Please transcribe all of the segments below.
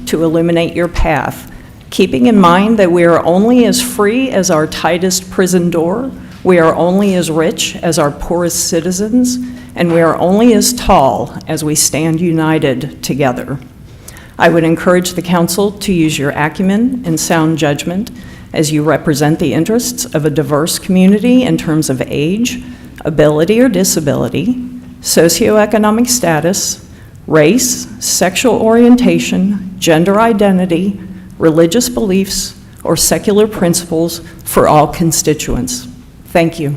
to illuminate your path, keeping in mind that we are only as free as our tightest prison door, we are only as rich as our poorest citizens, and we are only as tall as we stand united together. I would encourage the council to use your acumen and sound judgment as you represent the interests of a diverse community in terms of age, ability or disability, socioeconomic status, race, sexual orientation, gender identity, religious beliefs, or secular principles for all constituents. Thank you.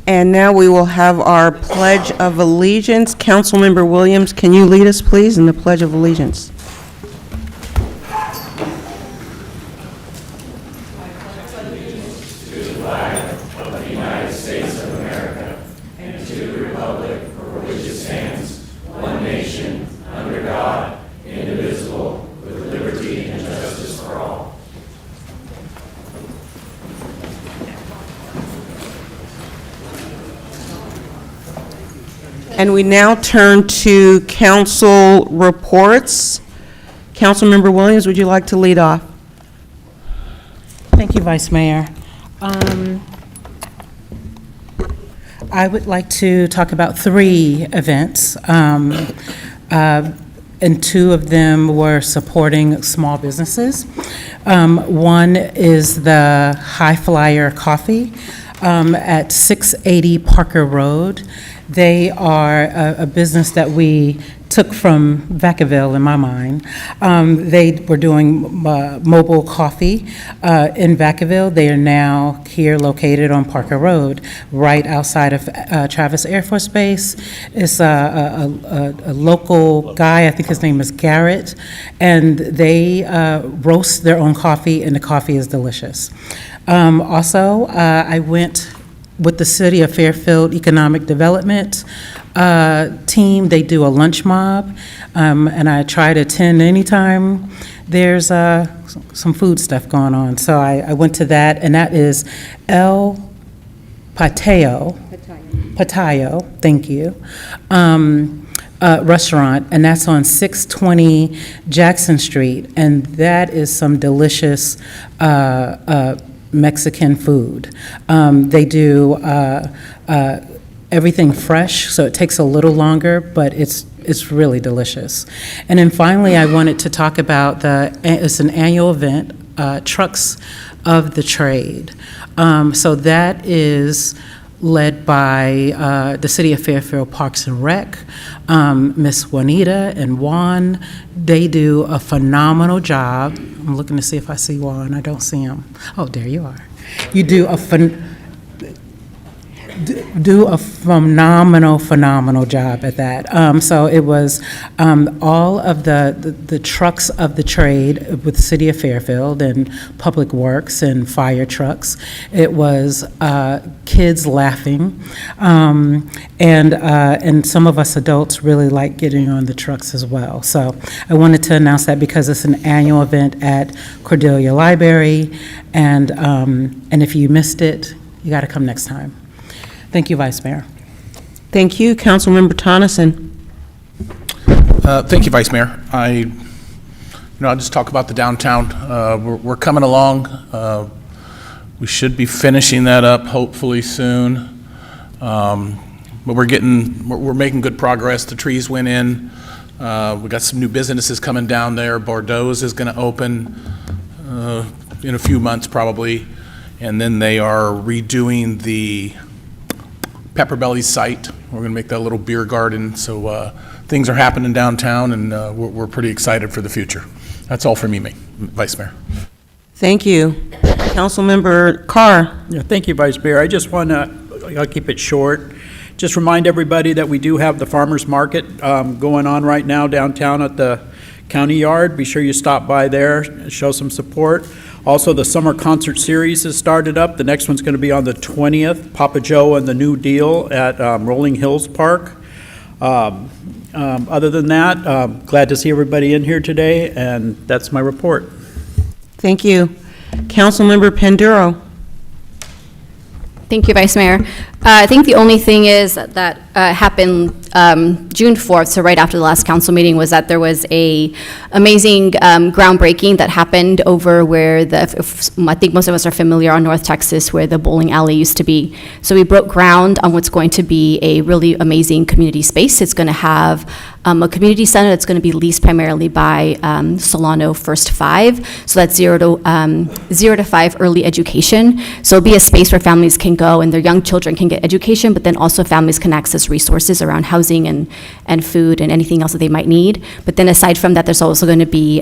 And now we will have our Pledge of Allegiance. Councilmember Williams, can you lead us, please, in the Pledge of Allegiance? And we now turn to council reports. Councilmember Williams, would you like to lead off? Thank you, Vice Mayor. I would like to talk about 3 events, and 2 of them were supporting small businesses. One is the High Flyer Coffee at 680 Parker Road. They are a business that we took from Vacaville, in my mind. They were doing mobile coffee in Vacaville. They are now here located on Parker Road, right outside of Travis Air Force Base. It's a local guy, I think his name is Garrett, and they roast their own coffee, and the coffee is delicious. Also, I went with the City of Fairfield Economic Development team. They do a lunch mob, and I try to attend anytime there's some food stuff going on. So I went to that, and that is El Patayo, thank you, restaurant, and that's on 620 Jackson Street, and that is some delicious Mexican food. They do everything fresh, so it takes a little longer, but it's really delicious. And then finally, I wanted to talk about it's an annual event, Trucks of the Trade. So that is led by the City of Fairfield Parks and Rec, Miss Juanita and Juan. They do a phenomenal job. I'm looking to see if I see Juan. I don't see him. Oh, there you are. You do a phenomenal job at that. So it was all of the trucks of the trade with the City of Fairfield and Public Works and fire trucks. It was kids laughing, and some of us adults really like getting on the trucks as well. So I wanted to announce that because it's an annual event at Cordelia Library, and if you missed it, you got to come next time. Thank you, Vice Mayor. Thank you. Councilmember Tonneson. Thank you, Vice Mayor. I'll just talk about the downtown. We're coming along. We should be finishing that up hopefully soon. But we're making good progress. The trees went in. We got some new businesses coming down there. Bordeaux's is going to open in a few months probably, and then they are redoing the Pepper Belly's site. We're going to make that a little beer garden. So things are happening downtown, and we're pretty excited for the future. That's all for me, Vice Mayor. Thank you. Councilmember Carr. Yeah, thank you, Vice Mayor. I just want to, I'll keep it short. Just remind everybody that we do have the farmers market going on right now downtown at the county yard. Be sure you stop by there, show some support. Also, the summer concert series has started up. The next one's going to be on the 20th, Papa Joe and the New Deal at Rolling Hills Park. Other than that, glad to see everybody in here today, and that's my report. Thank you. Councilmember Panduro. Thank you, Vice Mayor. I think the only thing is that happened June 4th, so right after the last council meeting, was that there was a amazing groundbreaking that happened over where I think most of us are familiar on North Texas, where the bowling alley used to be. So we broke ground on what's going to be a really amazing community space. It's going to have a community center that's going to be leased primarily by Solano First Five. So that's 0 to 5 early education. So it'll be a space where families can go and their young children can get education, but then also families can access resources around housing and food and anything else that they might need. But then aside from that, there's also going to be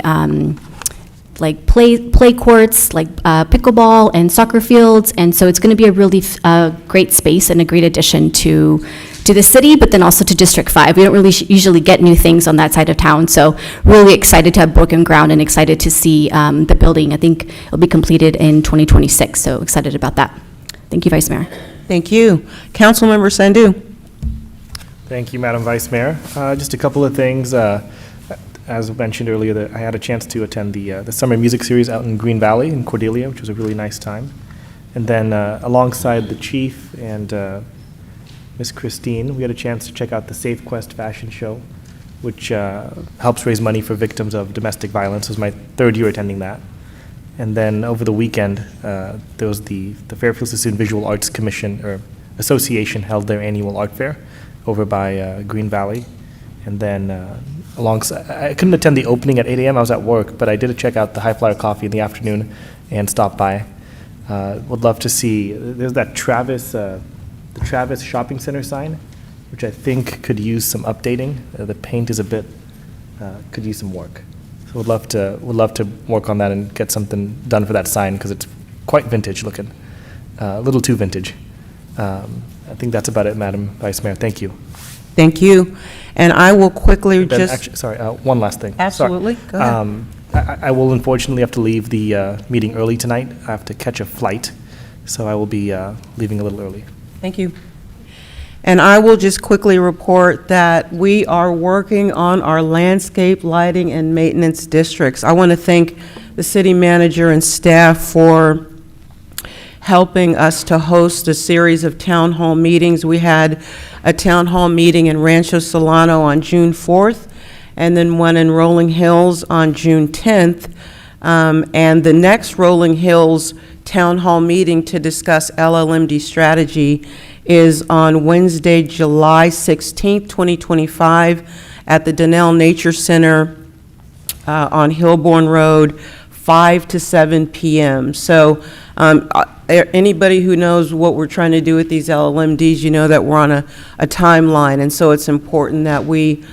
like play courts, like pickleball and soccer fields. And so it's going to be a really great space and a great addition to the city, but then also to District 5. We don't really usually get new things on that side of town, so really excited to have broken ground and excited to see the building. I think it'll be completed in 2026, so excited about that. Thank you, Vice Mayor. Thank you. Councilmember Sandhu. Thank you, Madam Vice Mayor. Just a couple of things. As mentioned earlier, I had a chance to attend the summer music series out in Green Valley in Cordelia, which was a really nice time. And then alongside the chief and Miss Christine, we had a chance to check out the Safe Quest fashion show, which helps raise money for victims of domestic violence. It was my third year attending that. And then over the weekend, there was the Fairfield Sassoon Visual Arts Commission or Association held their annual art fair over by Green Valley. And then alongside, I couldn't attend the opening at 8 a.m. I was at work, but I did check out the High Flyer Coffee in the afternoon and stop by. Would love to see, there's that the Travis Shopping Center sign, which I think could use some updating. The paint is a bit, could use some work. So would love to work on that and get something done for that sign because it's quite vintage looking, a little too vintage. I think that's about it, Madam Vice Mayor. Thank you. Thank you. And I will quickly Then just... actually, sorry, one last thing. Absolutely. Sorry. Go ahead. I will unfortunately have to leave the meeting early tonight. I have to catch a flight, so I will be leaving a little early. Thank you. And I will just quickly report that we are working on our landscape, lighting, and maintenance districts. I want to thank the city manager and staff for helping us to host a series of town hall meetings. We had a town hall meeting in Rancho Solano on June 4th, and then one in Rolling Hills on June 10th. And the next Rolling Hills town hall meeting to discuss LLMD strategy is on Wednesday, July 16th, 2025, at the Donnell Nature Center on Hillborn Road, 5 to 7 p.m. So anybody who knows what we're trying to do with these LLMDs, you know that we're on a timeline, and so it's important that we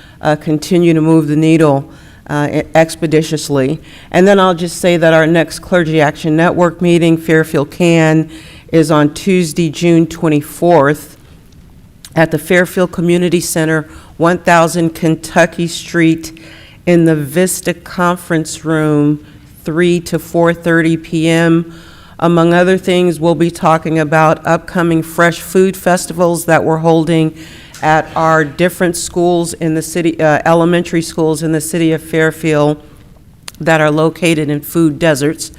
continue to move the needle expeditiously. And then I'll just say that our next Clergy Action Network meeting, Fairfield Can, is on Tuesday, June 24th at the Fairfield Community Center, 1000 Kentucky Street, in the Vista Conference Room, 3 to 4:30 p.m. Among other things, we'll be talking about upcoming fresh food festivals that we're holding at our different schools in the city, elementary schools in the city of Fairfield that are located in food deserts.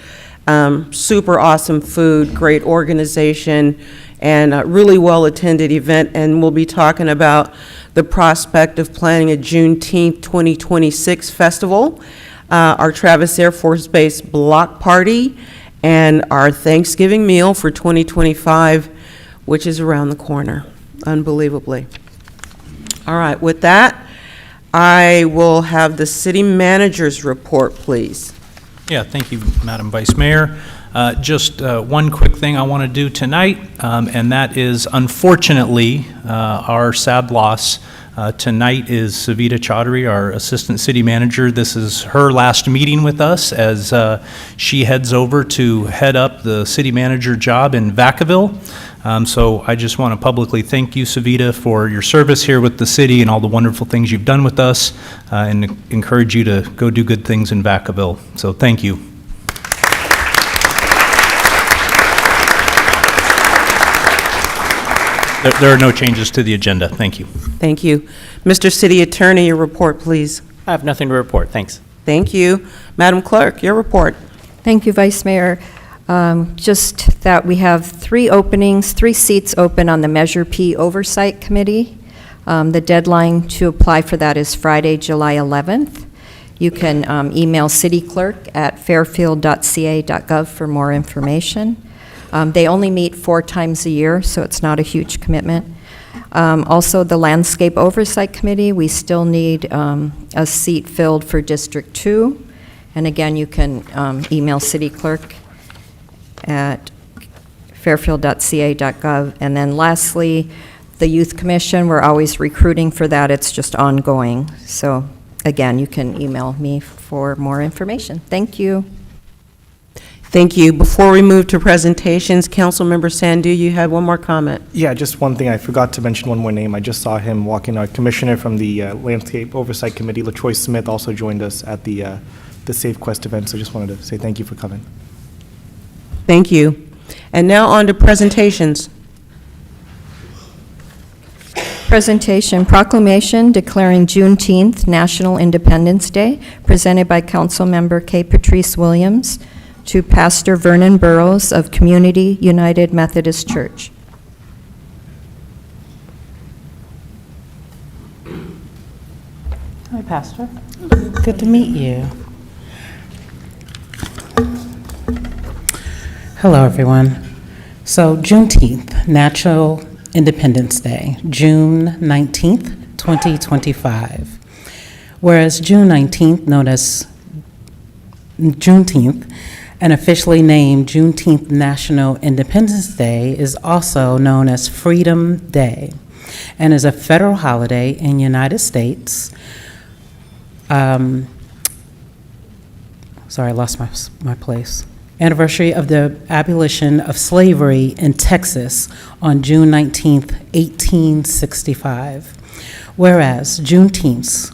Super awesome food, great organization, and a really well-attended event. And we'll be talking about the prospect of planning a Juneteenth 2026 festival, our Travis Air Force Base block party, and our Thanksgiving meal for 2025, which is around the corner, unbelievably. All right, with that, I will have the city manager's report, please. Yeah, thank you, Madam Vice Mayor. Just one quick thing I want to do tonight, and that is, unfortunately, our sad loss. Tonight is Savita Chaudhary, our Assistant City Manager. This is her last meeting with us as she heads over to head up the city manager job in Vacaville. So I just want to publicly thank you, Savita, for your service here with the city and all the wonderful things you've done with us, and encourage you to go do good things in Vacaville. So thank you. There are no changes to the agenda. Thank you. Thank you. Mr. City Attorney, your report, please. I have nothing to report. Thanks. Thank you. Madam Clerk, your report. Thank you, Vice Mayor. Just that we have 3 seats open on the Measure P Oversight Committee. The deadline to apply for that is Friday, July 11th. You can email cityclerk@fairfield.ca.gov for more information. They only meet 4 times a year, so it's not a huge commitment. Also, the Landscape Oversight Committee, we still need a seat filled for District 2. And again, you can email cityclerk@fairfield.ca.gov. And then lastly, the Youth Commission, we're always recruiting for that. It's just ongoing. So again, you can email me for more information. Thank you. Thank you. Before we move to presentations, Councilmember Sandu, you had one more comment. Yeah, just one thing. I forgot to mention one more name. I just saw him walking. Our commissioner from the Landscape Oversight Committee, LaTroy Smith, also joined us at the Safe Quest event. So just wanted to say thank you for coming. Thank you. And now on to presentations. Presentation, proclamation declaring Juneteenth National Independence Day, presented by Councilmember K. Patrice Williams to Pastor Vernon Burrows of Community United Methodist Church. Hi, Pastor. Good to meet you. Hello, everyone. So, Juneteenth, National Independence Day, June 19th, 2025. Whereas June 19th, known as Juneteenth, and officially named Juneteenth National Independence Day, is also known as Freedom Day and is a federal holiday in the United States. Sorry, I lost my place. Anniversary of the abolition of slavery in Texas on June 19th, 1865. Whereas Juneteenth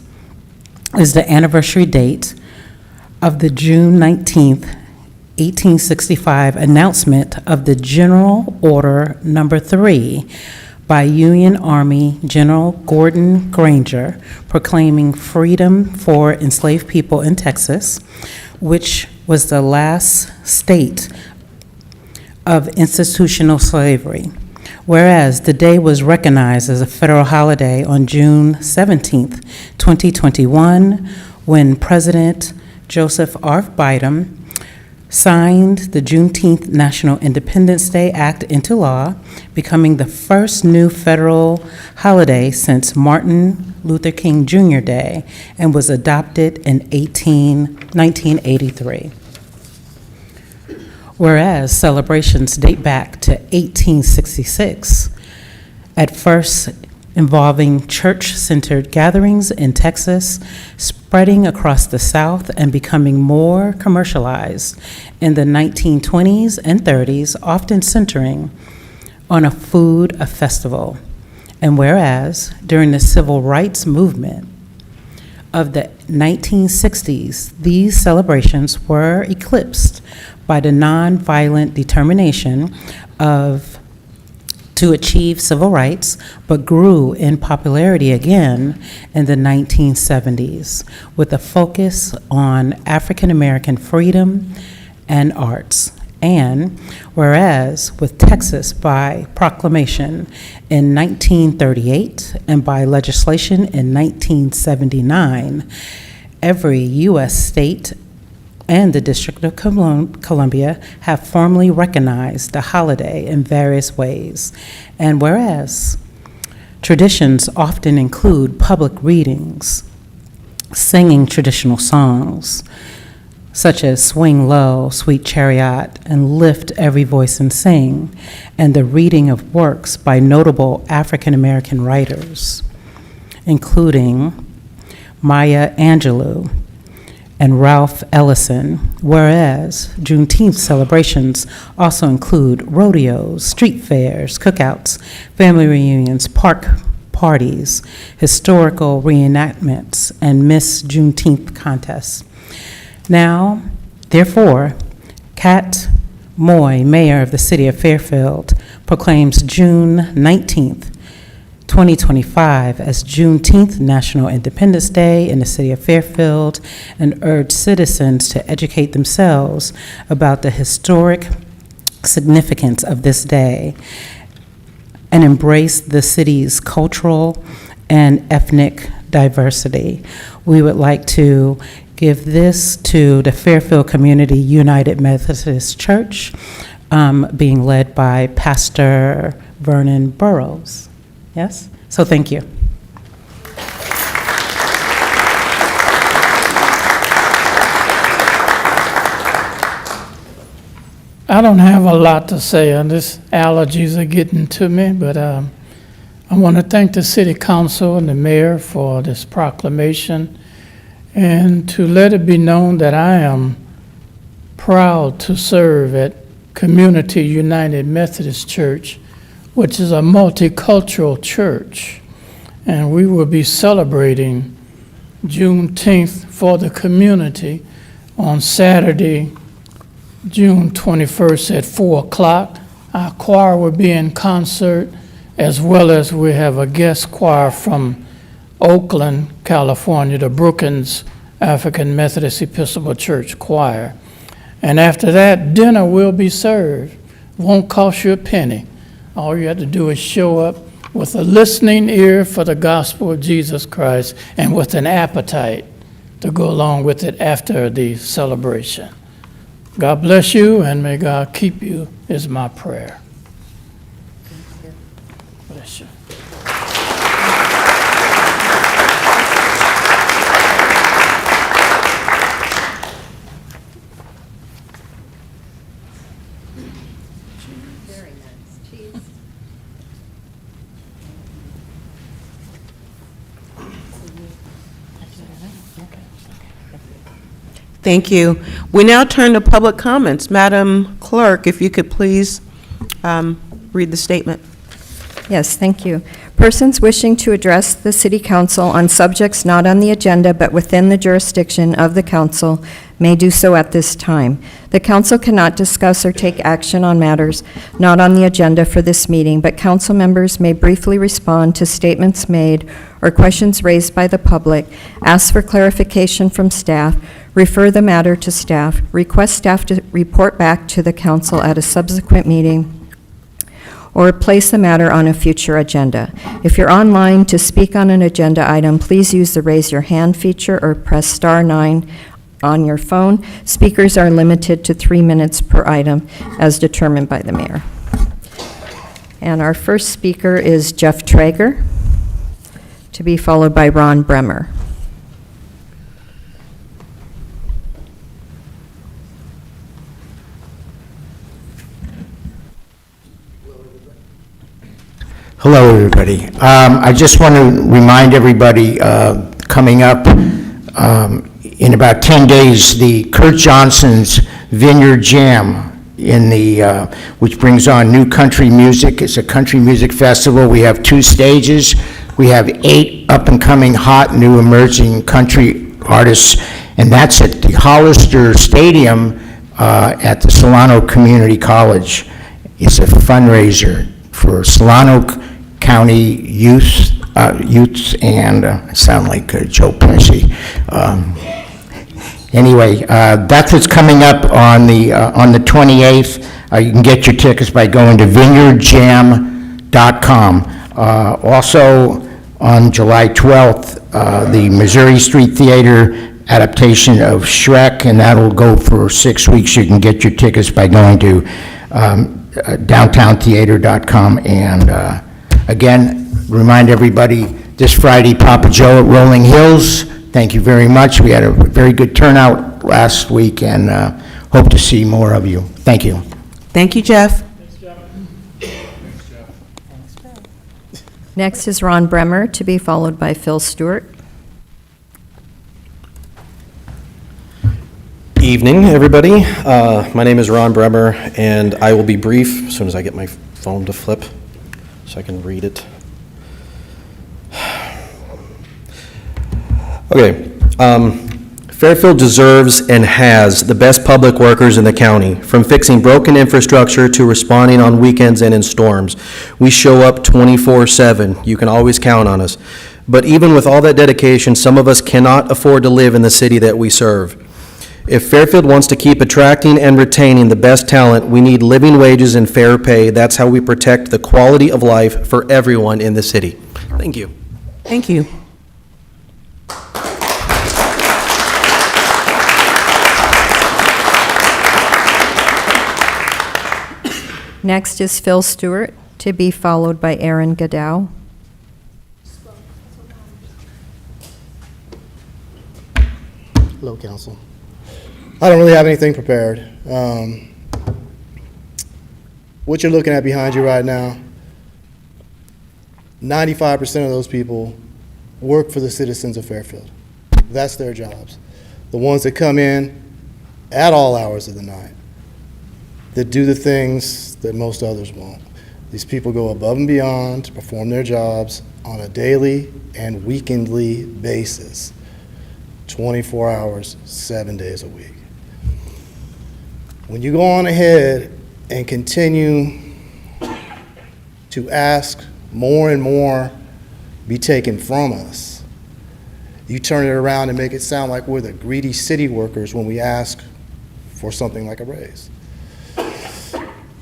is the anniversary date of the June 19th, 1865 announcement of the General Order Number 3 by Union Army General Gordon Granger proclaiming freedom for enslaved people in Texas, which was the last state of institutional slavery. Whereas the day was recognized as a federal holiday on June 17th, 2021, when President Joseph R. Biden signed the Juneteenth National Independence Day Act into law, becoming the first new federal holiday since Martin Luther King Jr. Day, and was adopted in 1983. Whereas celebrations date back to 1866, at first involving church-centered gatherings in Texas, spreading across the South and becoming more commercialized in the 1920s and 30s, often centering on a festival. And whereas during the civil rights movement of the 1960s, these celebrations were eclipsed by the nonviolent determination to achieve civil rights, but grew in popularity again in the 1970s with a focus on African American freedom and arts. And whereas with Texas by proclamation in 1938 and by legislation in 1979, every U.S. state and the District of Columbia have formally recognized the holiday in various ways. And whereas traditions often include public readings, singing traditional songs, such as Swing Low, Sweet Chariot, and Lift Every Voice and Sing, and the reading of works by notable African American writers, including Maya Angelou and Ralph Ellison, whereas Juneteenth celebrations also include rodeos, street fairs, cookouts, family reunions, park parties, historical reenactments, and Miss Juneteenth contests. Now, therefore, Kat Moy, mayor of the city of Fairfield, proclaims June 19th 2025 as Juneteenth National Independence Day in the city of Fairfield and urge citizens to educate themselves about the historic significance of this day and embrace the city's cultural and ethnic diversity. We would like to give this to the Fairfield Community United Methodist Church, being led by Pastor Vernon Burrows. Yes? So thank you. I don't have a lot to say on this. Allergies are getting to me, but I want to thank the city council and the mayor for this proclamation and to let it be known that I am proud to serve at Community United Methodist Church, which is a multicultural church, and we will be celebrating Juneteenth for the community on Saturday, June 21st at 4 o'clock. Our choir will be in concert, as well as we have a guest choir from Oakland, California, the Brookings African Methodist Episcopal Church Choir. And after that, dinner will be served. Won't cost you a penny. All you have to do is show up with a listening ear for the gospel of Jesus Christ and with an appetite to go along with it after the celebration. God bless you, and may God keep you, is my prayer. Bless you. Thank you. We now turn to public comments. Madam Clerk, if you could please read the statement. Yes, thank you. Persons wishing to address the City Council on subjects not on the agenda but within the jurisdiction of the council may do so at this time. The council cannot discuss or take action on matters not on the agenda for this meeting, but council members may briefly respond to statements made or questions raised by the public, ask for clarification from staff, refer the matter to staff, request staff to report back to the council at a subsequent meeting, or place the matter on a future agenda. If you're online to speak on an agenda item, please use the raise your hand feature or press *9 on your phone. Speakers are limited to 3 minutes per item as determined by the mayor. And our first speaker is Jeff Traeger, to be followed by Ron Bremer. Hello, everybody. I just want to remind everybody, coming up in about 10 days, the Kurt Johnson's Vineyard Jam, which brings on new country music. It's a country music festival. We have 2 stages. We have 8 up-and-coming, hot, new, emerging country artists, and that's at the Hollister Stadium at the Solano Community College. It's a fundraiser for Solano County youths, and I sound like Joe Pesci. Anyway, that's what's coming up on the 28th. You can get your tickets by going to vineyardjam.com. Also, on July 12th, the Missouri Street Theater adaptation of Shrek, and that'll go for 6 weeks. You can get your tickets by going to downtowntheater.com. And again, remind everybody, this Friday, Papa Joe at Rolling Hills. Thank you very much. We had a very good turnout last week, and hope to see more of you. Thank you. Thank you, Jeff. Next is Ron Bremer, to be followed by Phil Stewart. Evening, everybody. My name is Ron Bremer, and I will be brief as soon as I get my phone to flip so I can read it. Okay. Fairfield deserves and has the best public workers in the county, from fixing broken infrastructure to responding on weekends and in storms. We show up 24/7. You can always count on us. But even with all that dedication, some of us cannot afford to live in the city that we serve. If Fairfield wants to keep attracting and retaining the best talent, we need living wages and fair pay. That's how we protect the quality of life for everyone in the city. Thank you. Thank you. Next is Phil Stewart, to be followed by Aaron Gadow. Hello, Council. I don't really have anything prepared. What you're looking at behind you right now, 95% of those people work for the citizens of Fairfield. That's their jobs. The ones that come in at all hours of the night, that do the things that most others won't. These people go above and beyond to perform their jobs on a daily and weekendly basis, 24 hours, 7 days a week. When you go on ahead and continue to ask more and more be taken from us, you turn it around and make it sound like we're the greedy city workers when we ask for something like a raise.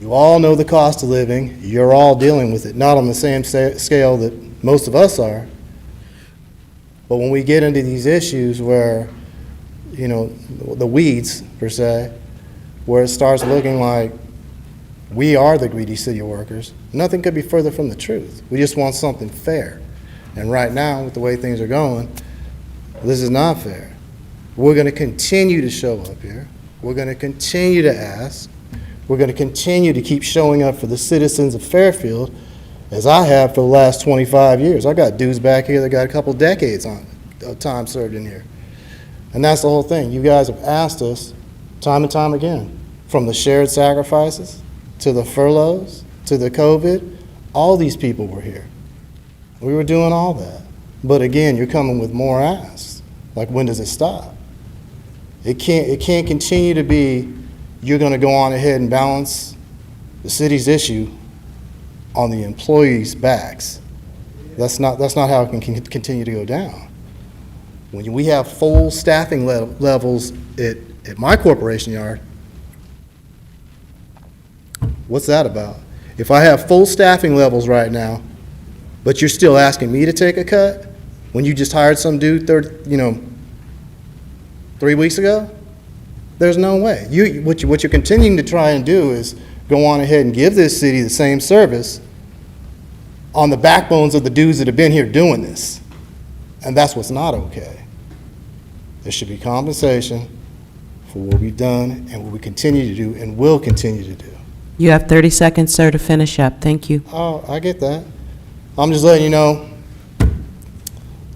You all know the cost of living. You're all dealing with it, not on the same scale that most of us are. But when we get into these issues where, you know, the weeds, per se, where it starts looking like we are the greedy city workers, nothing could be further from the truth. We just want something fair. And right now, with the way things are going, this is not fair. We're going to continue to show up here. We're going to continue to ask. We're going to continue to keep showing up for the citizens of Fairfield, as I have for the last 25 years. I got dudes back here that got a couple decades of time served in here. And that's the whole thing. You guys have asked us time and time again, from the shared sacrifices to the furloughs to the COVID, all these people were here. We were doing all that. But again, you're coming with more asks. Like, when does it stop? It can't continue to be, you're going to go on ahead and balance the city's issue on the employees' backs. That's not how it can continue to go down. When we have full staffing levels at my corporation yard, what's that about? If I have full staffing levels right now, but you're still asking me to take a cut when you just hired some dude 3 weeks ago, there's no way. What you're continuing to try and do is go on ahead and give this city the same service on the backbones of the dudes that have been here doing this. And that's what's not okay. There should be compensation for what we've done and what we continue to do and will continue to do. You have 30 seconds, sir, to finish up. Thank you. Oh, I get that. I'm just letting you know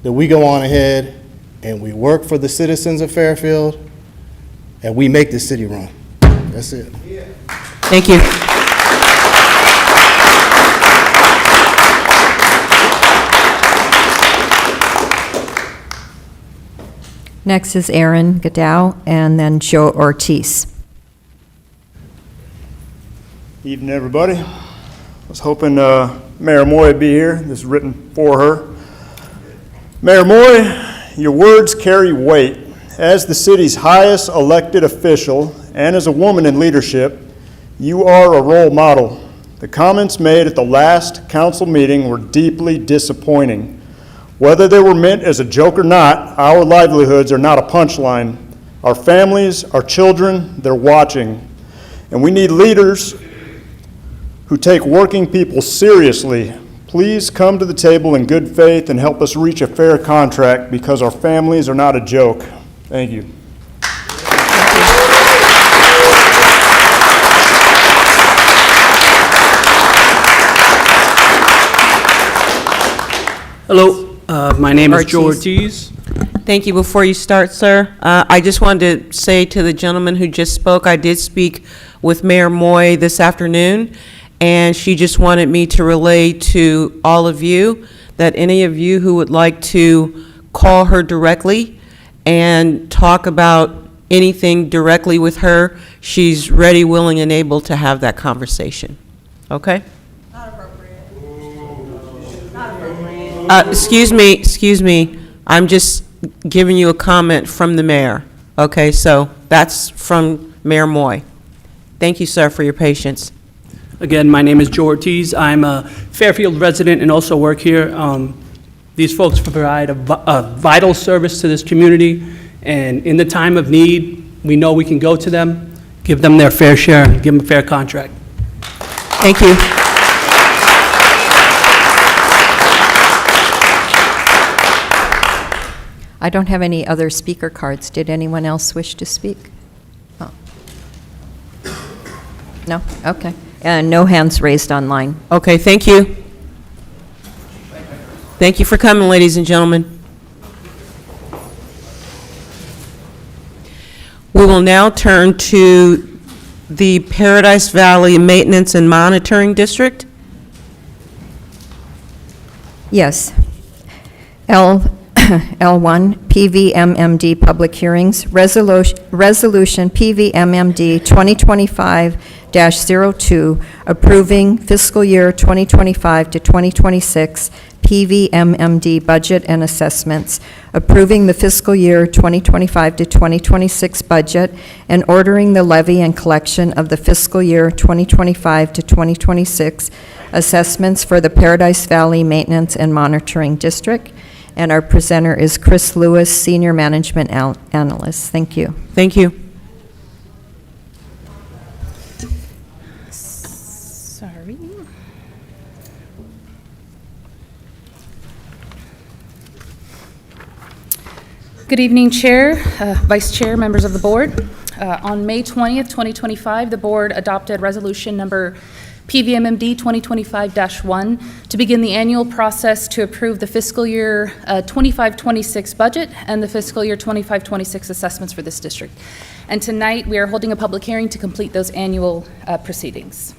that we go on ahead and we work for the citizens of Fairfield and we make this city run. That's it. Thank you. Next is Aaron Gadow, and then Joe Ortiz. Evening, everybody. I was hoping Mayor Moy would be here. This is written for her. Mayor Moy, your words carry weight. As the city's highest elected official and as a woman in leadership, you are a role model. The comments made at the last council meeting were deeply disappointing. Whether they were meant as a joke or not, our livelihoods are not a punchline. Our families, our children, they're watching. And we need leaders who take working people seriously. Please come to the table in good faith and help us reach a fair contract, because our families are not a joke. Thank you. Hello, my name is Joe Ortiz. Thank you. Before you start, sir, I just wanted to say to the gentleman who just spoke, I did speak with Mayor Moy this afternoon, and she just wanted me to relay to all of you that any of you who would like to call her directly and talk about anything directly with her, she's ready, willing, and able to have that conversation. Okay? Not appropriate. Excuse me. I'm just giving you a comment from the mayor. Okay, so that's from Mayor Moy. Thank you, sir, for your patience. Again, my name is Joe Ortiz. I'm a Fairfield resident and also work here. These folks provide a vital service to this community, and in the time of need, we know we can go to them, give them their fair share, and give them a fair contract. Thank you. I don't have any other speaker cards. Did anyone else wish to speak? Oh. No? Okay. And no hands raised online. Okay, thank you. Thank you for coming, ladies and gentlemen. We will now turn to the Paradise Valley Maintenance and Monitoring District. Yes. L1, PVMMD Public Hearings, Resolution PVMMD 2025-02, approving fiscal year 2025 to 2026 PVMMD budget and assessments, approving the fiscal year 2025 to 2026 budget, and ordering the levy and collection of the fiscal year 2025 to 2026 assessments for the Paradise Valley Maintenance and Monitoring District. And our presenter is Chris Lewis, Senior Management Analyst. Thank you. Thank you. Sorry. Good evening, Chair, Vice Chair, members of the board. On May 20th, 2025, the board adopted resolution number PVMMD 2025-1 to begin the annual process to approve the fiscal year 25-26 budget and the fiscal year 25-26 assessments for this district. And tonight, we are holding a public hearing to complete those annual proceedings.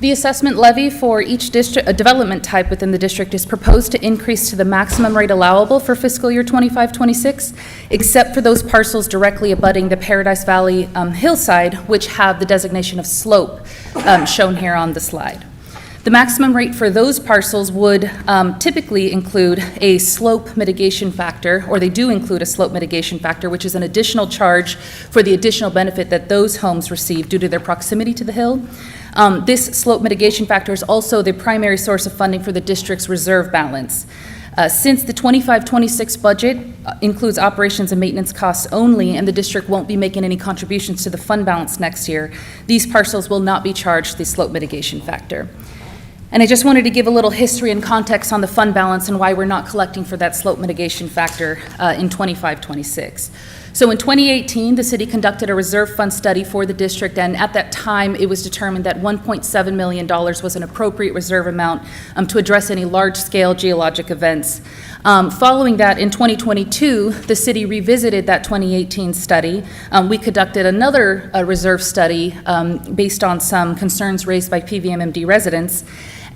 The assessment levy for each district, a development type within the district, is proposed to increase to the maximum rate allowable for fiscal year 25-26, except for those parcels directly abutting the Paradise Valley hillside, which have the designation of slope shown here on the slide. The maximum rate for those parcels would typically include a slope mitigation factor, or they do include a slope mitigation factor, which is an additional charge for the additional benefit that those homes receive due to their proximity to the hill. This slope mitigation factor is also the primary source of funding for the district's reserve balance. Since the 25-26 budget includes operations and maintenance costs only, and the district won't be making any contributions to the fund balance next year, these parcels will not be charged the slope mitigation factor. And I just wanted to give a little history and context on the fund balance and why we're not collecting for that slope mitigation factor in 25-26. So in 2018, the city conducted a reserve fund study for the district, and at that time, it was determined that $1.7 million was an appropriate reserve amount to address any large-scale geologic events. Following that, in 2022, the city revisited that 2018 study. We conducted another reserve study based on some concerns raised by PVMMD residents.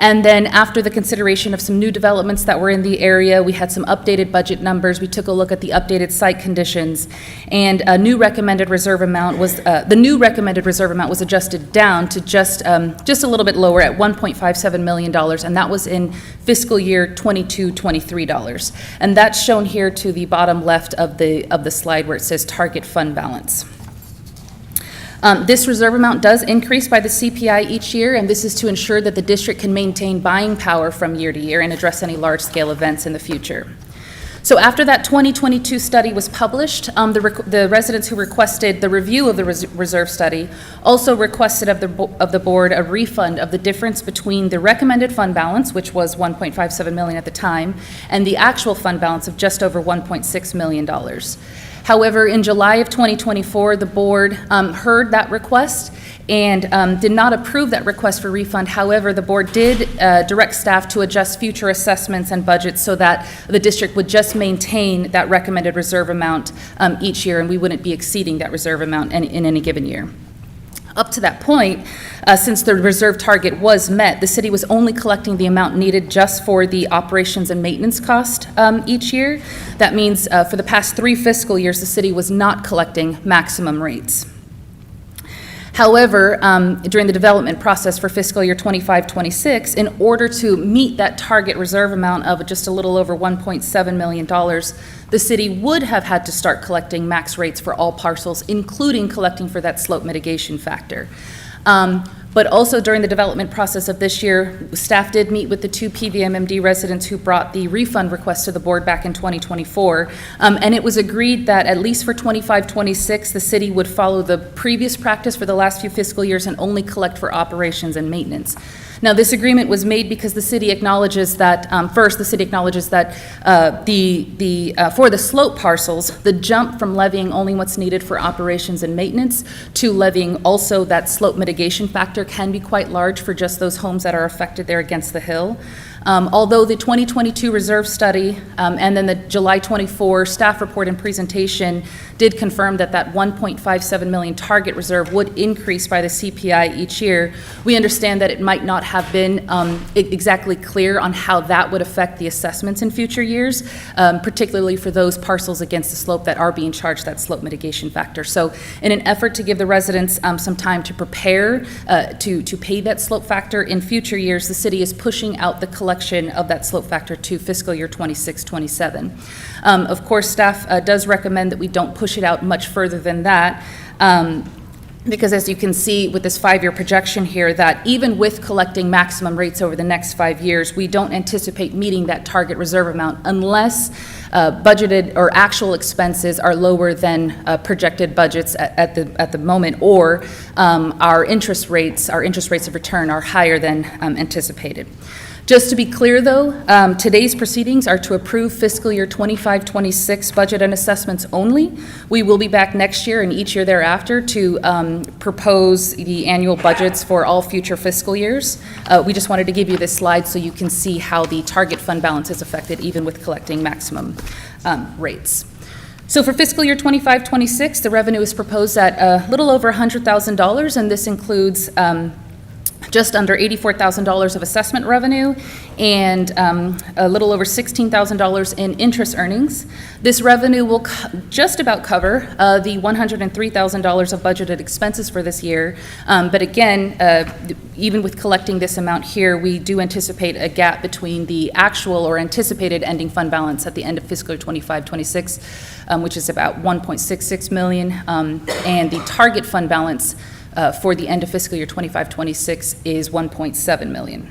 And then after the consideration of some new developments that were in the area, we had some updated budget numbers. We took a look at the updated site conditions, and a new recommended reserve amount was adjusted down to just a little bit lower at $1.57 million, and that was in fiscal year 22-23 dollars. And that's shown here to the bottom left of the slide where it says target fund balance. This reserve amount does increase by the CPI each year, and this is to ensure that the district can maintain buying power from year to year and address any large-scale events in the future. So after that 2022 study was published, the residents who requested the review of the reserve study also requested of the board a refund of the difference between the recommended fund balance, which was $1.57 million at the time, and the actual fund balance of just over $1.6 million. However, in July of 2024, the board heard that request and did not approve that request for refund. However, the board did direct staff to adjust future assessments and budgets so that the district would just maintain that recommended reserve amount each year, and we wouldn't be exceeding that reserve amount in any given year. Up to that point, since the reserve target was met, the city was only collecting the amount needed just for the operations and maintenance cost each year. That means for the past 3 fiscal years, the city was not collecting maximum rates. However, during the development process for fiscal year 25-26, in order to meet that target reserve amount of just a little over $1.7 million, the city would have had to start collecting max rates for all parcels, including collecting for that slope mitigation factor. But also during the development process of this year, staff did meet with the 2 PVMMD residents who brought the refund request to the board back in 2024. And it was agreed that at least for 25-26, the city would follow the previous practice for the last few fiscal years and only collect for operations and maintenance. Now, this agreement was made because the city acknowledges that, first, the city acknowledges that for the slope parcels, the jump from levying only what's needed for operations and maintenance to levying also that slope mitigation factor can be quite large for just those homes that are affected there against the hill. Although the 2022 reserve study and then the July 24 staff report and presentation did confirm that that 1.57 million target reserve would increase by the CPI each year, we understand that it might not have been exactly clear on how that would affect the assessments in future years, particularly for those parcels against the slope that are being charged that slope mitigation factor. So in an effort to give the residents some time to prepare to pay that slope factor in future years, the city is pushing out the collection of that slope factor to fiscal year 26-27. Of course, staff does recommend that we don't push it out much further than that, because as you can see with this 5-year projection here, that even with collecting maximum rates over the next 5 years, we don't anticipate meeting that target reserve amount unless budgeted or actual expenses are lower than projected budgets at the moment, or our interest rates of return are higher than anticipated. Just to be clear, though, today's proceedings are to approve fiscal year 25-26 budget and assessments only. We will be back next year and each year thereafter to propose the annual budgets for all future fiscal years. We just wanted to give you this slide so you can see how the target fund balance is affected even with collecting maximum rates. So for fiscal year 25-26, the revenue is proposed at a little over $100,000, and this includes just under $84,000 of assessment revenue and a little over $16,000 in interest earnings. This revenue will just about cover the $103,000 of budgeted expenses for this year. But again, even with collecting this amount here, we do anticipate a gap between the actual or anticipated ending fund balance at the end of fiscal year 25-26, which is about $1.66 million, and the target fund balance for the end of fiscal year 25-26 is $1.7 million.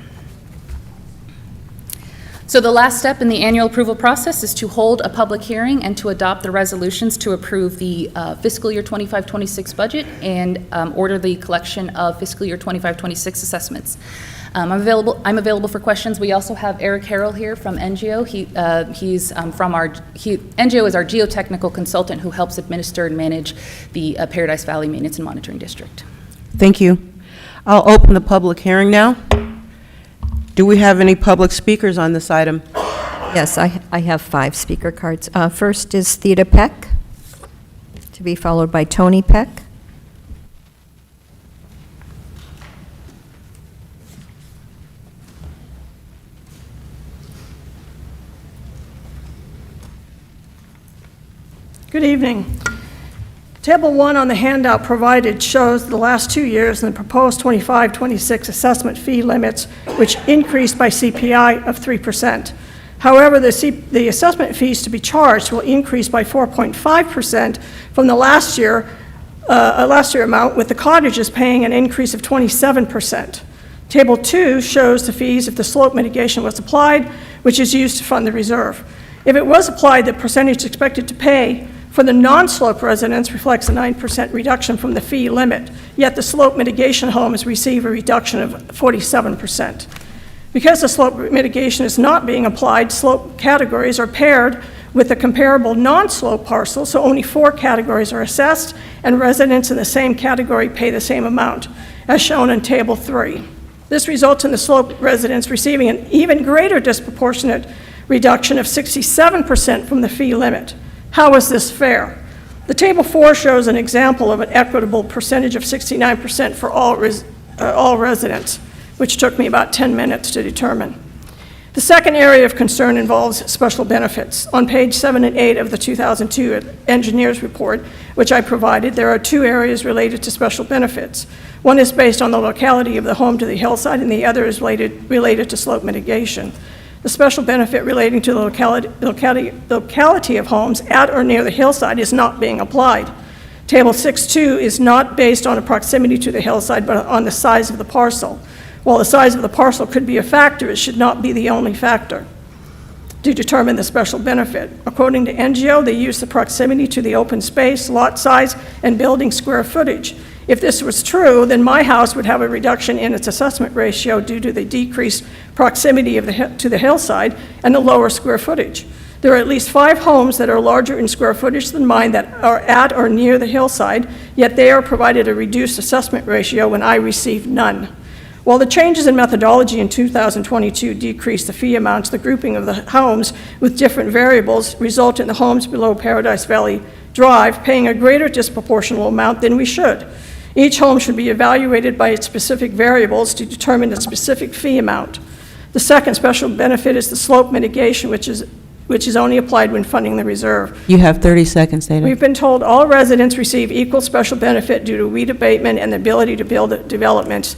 So the last step in the annual approval process is to hold a public hearing and to adopt the resolutions to approve the fiscal year 25-26 budget and order the collection of fiscal year 25-26 assessments. I'm available for questions. We also have Eric Harrell here from NGO. NGO is our geotechnical consultant who helps administer and manage the Paradise Valley Maintenance and Monitoring District. Thank you. I'll open the public hearing now. Do we have any public speakers on this item? Yes, I have 5 speaker cards. First is Theda Peck, to be followed by Tony Peck. Good evening. Table 1 on the handout provided shows the last 2 years and the proposed 25-26 assessment fee limits, which increased by CPI of 3%. However, the assessment fees to be charged will increase by 4.5% from the last year amount, with the cottages paying an increase of 27%. Table 2 shows the fees if the slope mitigation was applied, which is used to fund the reserve. If it was applied, the percentage expected to pay for the non-slope residents reflects a 9% reduction from the fee limit, yet the slope mitigation homes receive a reduction of 47%. Because the slope mitigation is not being applied, slope categories are paired with a comparable non-slope parcel, so only 4 categories are assessed, and residents in the same category pay the same amount, as shown in Table 3. This results in the slope residents receiving an even greater disproportionate reduction of 67% from the fee limit. How is this fair? The Table 4 shows an example of an equitable percentage of 69% for all residents, which took me about 10 minutes to determine. The second area of concern involves special benefits. On page 7 and 8 of the 2002 engineers report, which I provided, there are two areas related to special benefits. One is based on the locality of the home to the hillside, and the other is related to slope mitigation. The special benefit relating to the locality of homes at or near the hillside is not being applied. Table 6.2 is not based on a proximity to the hillside, but on the size of the parcel. While the size of the parcel could be a factor, it should not be the only factor to determine the special benefit. According to NGO, they use the proximity to the open space, lot size, and building square footage. If this was true, then my house would have a reduction in its assessment ratio due to the decreased proximity to the hillside and the lower square footage. There are at least 5 homes that are larger in square footage than mine that are at or near the hillside, yet they are provided a reduced assessment ratio when I receive none. While the changes in methodology in 2022 decreased the fee amounts, the grouping of the homes with different variables result in the homes below Paradise Valley Drive paying a greater disproportional amount than we should. Each home should be evaluated by its specific variables to determine the specific fee amount. The second special benefit is the slope mitigation, which is only applied when funding the reserve. You have 30 seconds, Dana. We've been told all residents receive equal special benefit due to weed abatement and the ability to build developments.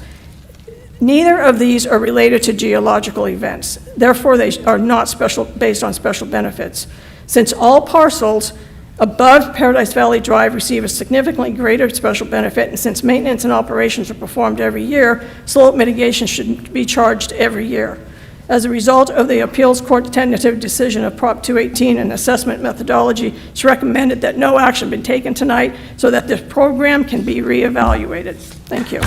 Neither of these are related to geological events. Therefore, they are not based on special benefits. Since all parcels above Paradise Valley Drive receive a significantly greater special benefit, and since maintenance and operations are performed every year, slope mitigation should be charged every year. As a result of the appeals court tentative decision of Prop 218 and assessment methodology, it's recommended that no action be taken tonight so that this program can be reevaluated. Thank you.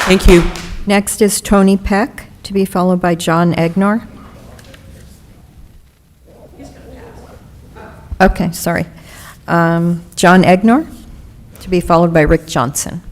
Thank you. Next is Tony Peck, to be followed by John Egnor. Okay, sorry. John Egnor, to be followed by Rick Johnson.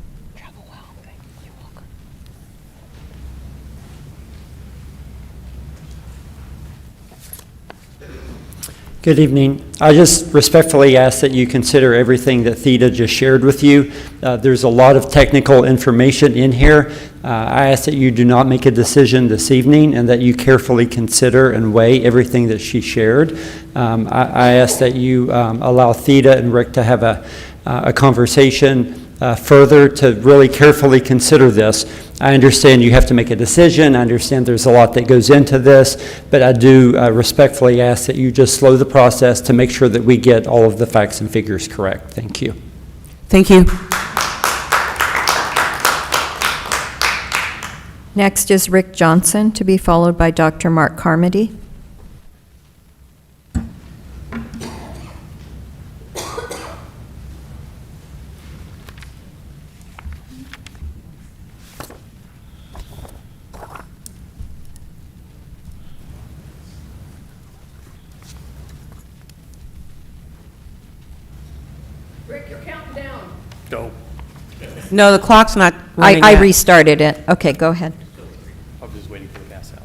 Good evening. I just respectfully ask that you consider everything that Theda just shared with you. There's a lot of technical information in here. I ask that you do not make a decision this evening and that you carefully consider and weigh everything that she shared. I ask that you allow Theda and Rick to have a conversation further to really carefully consider this. I understand you have to make a decision. I understand there's a lot that goes into this, but I do respectfully ask that you just slow the process to make sure that we get all of the facts and figures correct. Thank you. Thank you. Next is Rick Johnson, to be followed by Dr. Mark Carmody. No, the clock's not running I yet. restarted it. Okay, go ahead. I'm just waiting for the gas out.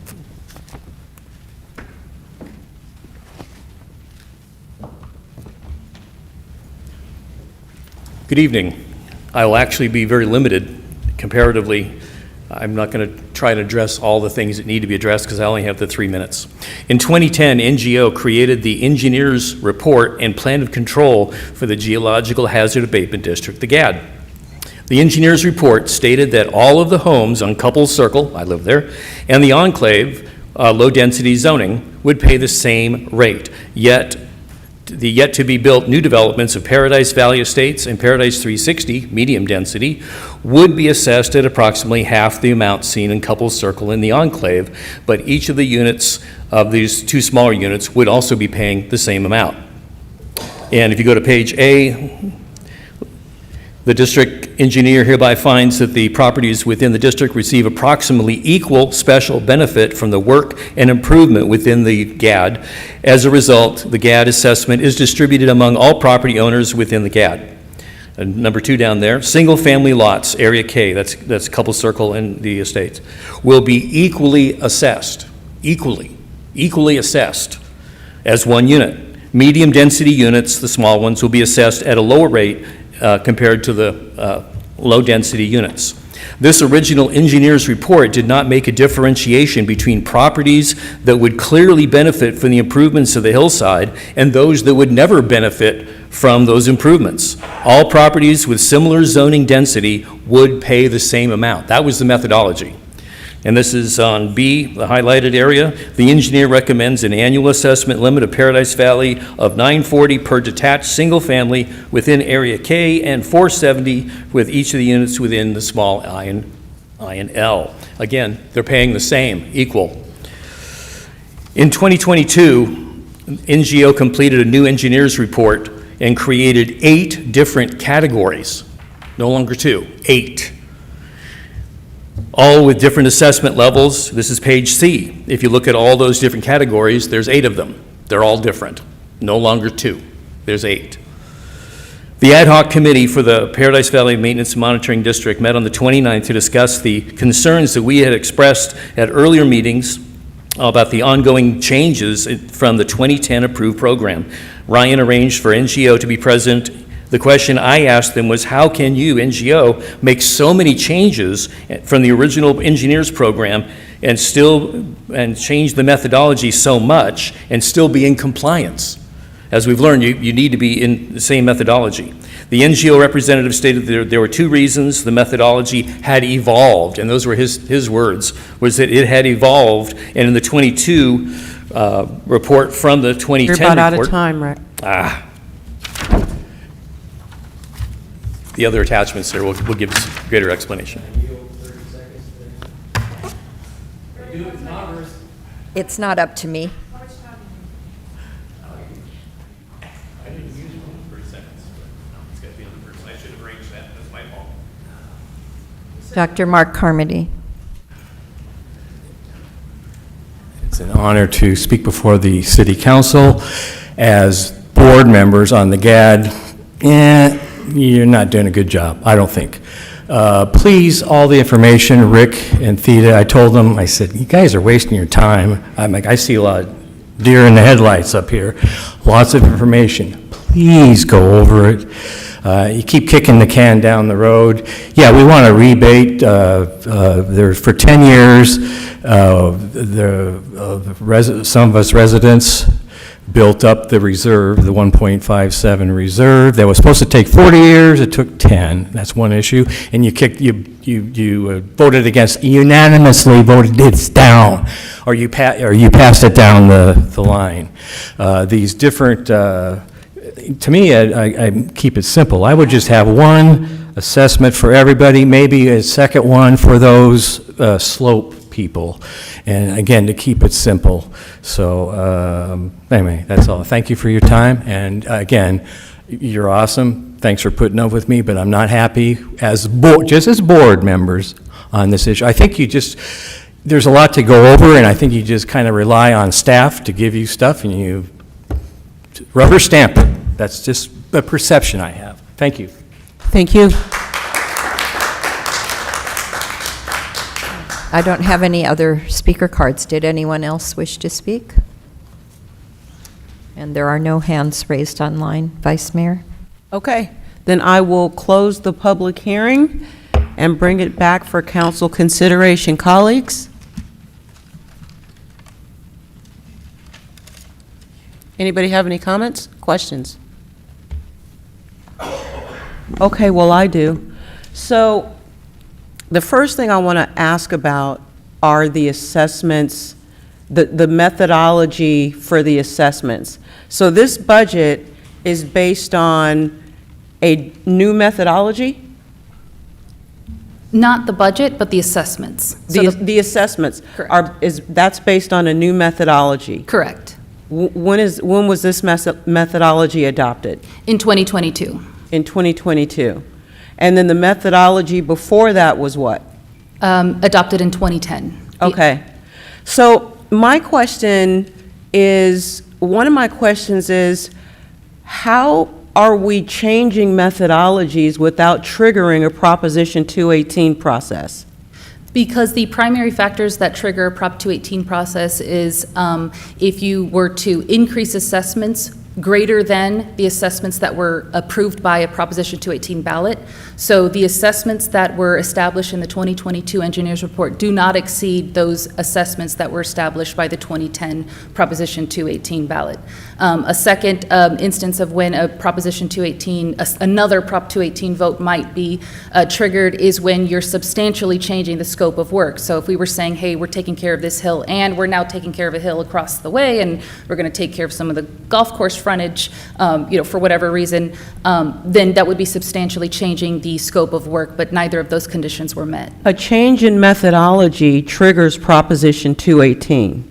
Good evening. I will actually be very limited comparatively. I'm not going to try to address all the things that need to be addressed because I only have the 3 minutes. In 2010, NGO created the Engineers Report and Plan of Control for the Geological Hazard Abatement District, the GAD. The Engineers Report stated that all of the homes on Couples Circle, I live there, and the Enclave, low-density zoning, would pay the same rate. Yet, the yet-to-be-built new developments of Paradise Valley Estates and Paradise 360, medium density, would be assessed at approximately half the amount seen in Couples Circle in the Enclave, but each of the units of these two smaller units would also be paying the same amount. And if you go to page A, the district engineer hereby finds that the properties within the district receive approximately equal special benefit from the work and improvement within the GAD. As a result, the GAD assessment is distributed among all property owners within the GAD. And number 2 down there, single-family lots, Area K, that's Couple Circle and the estates, will be equally assessed, equally. equally assessed as one unit. Medium-density units, the small ones, will be assessed at a lower rate compared to the low-density units. This original engineer's report did not make a differentiation between properties that would clearly benefit from the improvements of the hillside and those that would never benefit from those improvements. All properties with similar zoning density would pay the same amount. That was the methodology. And this is on B, the highlighted area. The engineer recommends an annual assessment limit of Paradise Valley of $940 per detached single family within Area K and $470 with each of the units within the small I and L. Again, they're paying the same, equal. In 2022, NGO completed a new engineer's report and created 8 different categories. No longer 2, 8. All with different assessment levels. This is page C. If you look at all those different categories, there's 8 of them. They're all different. No longer 2. There's 8. The ad hoc committee for the Paradise Valley Maintenance Monitoring District met on the 29th to discuss the concerns that we had expressed at earlier meetings about the ongoing changes from the 2010 approved program. Ryan arranged for NGO to be present. The question I asked them was, how can you, NGO, make so many changes from the original engineers program and change the methodology so much and still be in compliance? As we've learned, you need to be in the same methodology. The NGO representative stated there were 2 reasons the methodology had evolved, and those were his words, was that it had evolved, and in the 22 report from the 2010 report. You're about out of time, Rick. The other attachments there will give us greater explanation. It's not up to me. I didn't use 30 seconds, but it's got to be on the person. I should have arranged that. That's my fault. Dr. Mark Carmody. It's an honor to speak before the City Council. As board members on the GAD, you're not doing a good job, I don't think. Please, all the information, Rick and Theda, I told them, I said, you guys are wasting your time. I'm like, I see a lot of deer in the headlights up here. Lots of information. Please go over it. You keep kicking the can down the road. Yeah, we want a rebate. For 10 years, some of us residents built up the reserve, the 1.57 reserve. That was supposed to take 40 years, it took 10. That's one issue. And you voted against, unanimously voted it down, or you passed it down the line. These different, to me, I keep it simple. I would just have one assessment for everybody, maybe a second one for those slope people, and again, to keep it simple. So anyway, that's all. Thank you for your time, and again, you're awesome. Thanks for putting up with me, but I'm not happy just as board members on this issue. I think there's a lot to go over, and I think you just kind of rely on staff to give you stuff, and you rubber stamp it. That's just a perception I have. Thank you. Thank you. I don't have any other speaker cards. Did anyone else wish to speak? And there are no hands raised online, Vice Mayor. Okay, then I will close the public hearing and bring it back for council consideration. Colleagues? Anybody have any comments, questions? Okay, well, I do. So the first thing I want to ask about are the assessments, the methodology for the assessments. So this budget is based on a new methodology? Not the budget, but the assessments. The assessments that's based on a new methodology? Correct. When was this methodology adopted? In 2022. In 2022. And then the methodology before that was what? Adopted in 2010. Okay. So my question is, one of my questions is, how are we changing methodologies without triggering a Proposition 218 process? Because the primary factors that trigger Prop 218 process is if you were to increase assessments greater than the assessments that were approved by a Proposition 218 ballot. So the assessments that were established in the 2022 engineers report do not exceed those assessments that were established by the 2010 Proposition 218 ballot. A second instance of when a Proposition 218, another Prop 218 vote might be triggered is when you're substantially changing the scope of work. So if we were saying, hey, we're taking care of this hill and we're now taking care of a hill across the way and we're going to take care of some of the golf course frontage, for whatever reason, then that would be substantially changing the scope of work, but neither of those conditions were met. A change in methodology triggers Proposition 218.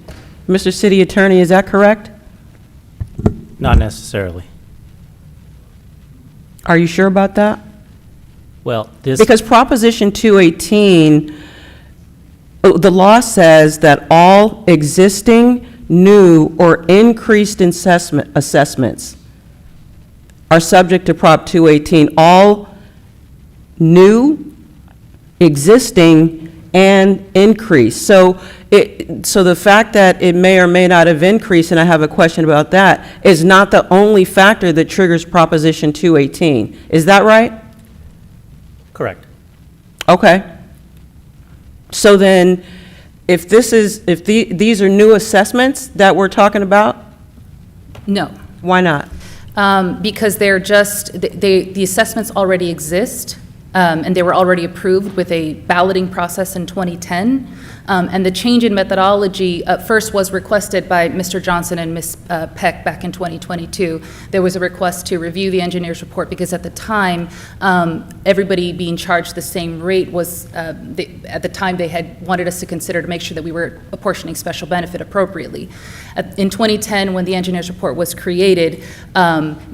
Mr. City Attorney, is that correct? Not necessarily. Are you sure about that? Well, this... Because Proposition 218, the law says that all existing, new, or increased assessments are subject to Prop 218. All new, existing, and increased. So the fact that it may or may not have increased, and I have a question about that, is not the only factor that triggers Proposition 218. Is that right? Correct. Okay. So then, if these are new assessments that we're talking about? No. Why not? Because they're just, the assessments already exist, and they were already approved with a balloting process in 2010. And the change in methodology first was requested by Mr. Johnson and Ms. Peck back in 2022. There was a request to review the engineer's report because at the time, everybody being charged the same rate was, at the time they had wanted us to consider to make sure that we were apportioning special benefit appropriately. In 2010, when the engineer's report was created,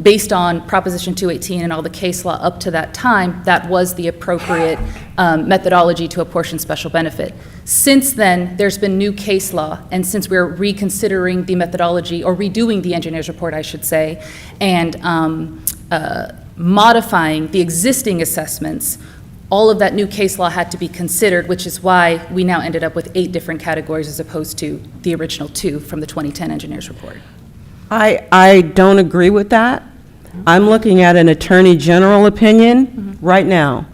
based on Proposition 218 and all the case law up to that time, that was the appropriate methodology to apportion special benefit. Since then, there's been new case law, and since we're reconsidering the methodology, or redoing the engineer's report, I should say, and modifying the existing assessments, all of that new case law had to be considered, which is why we now ended up with 8 different categories as opposed to the original 2 from the 2010 engineer's report. I don't agree with that. I'm looking at an Attorney General opinion right now,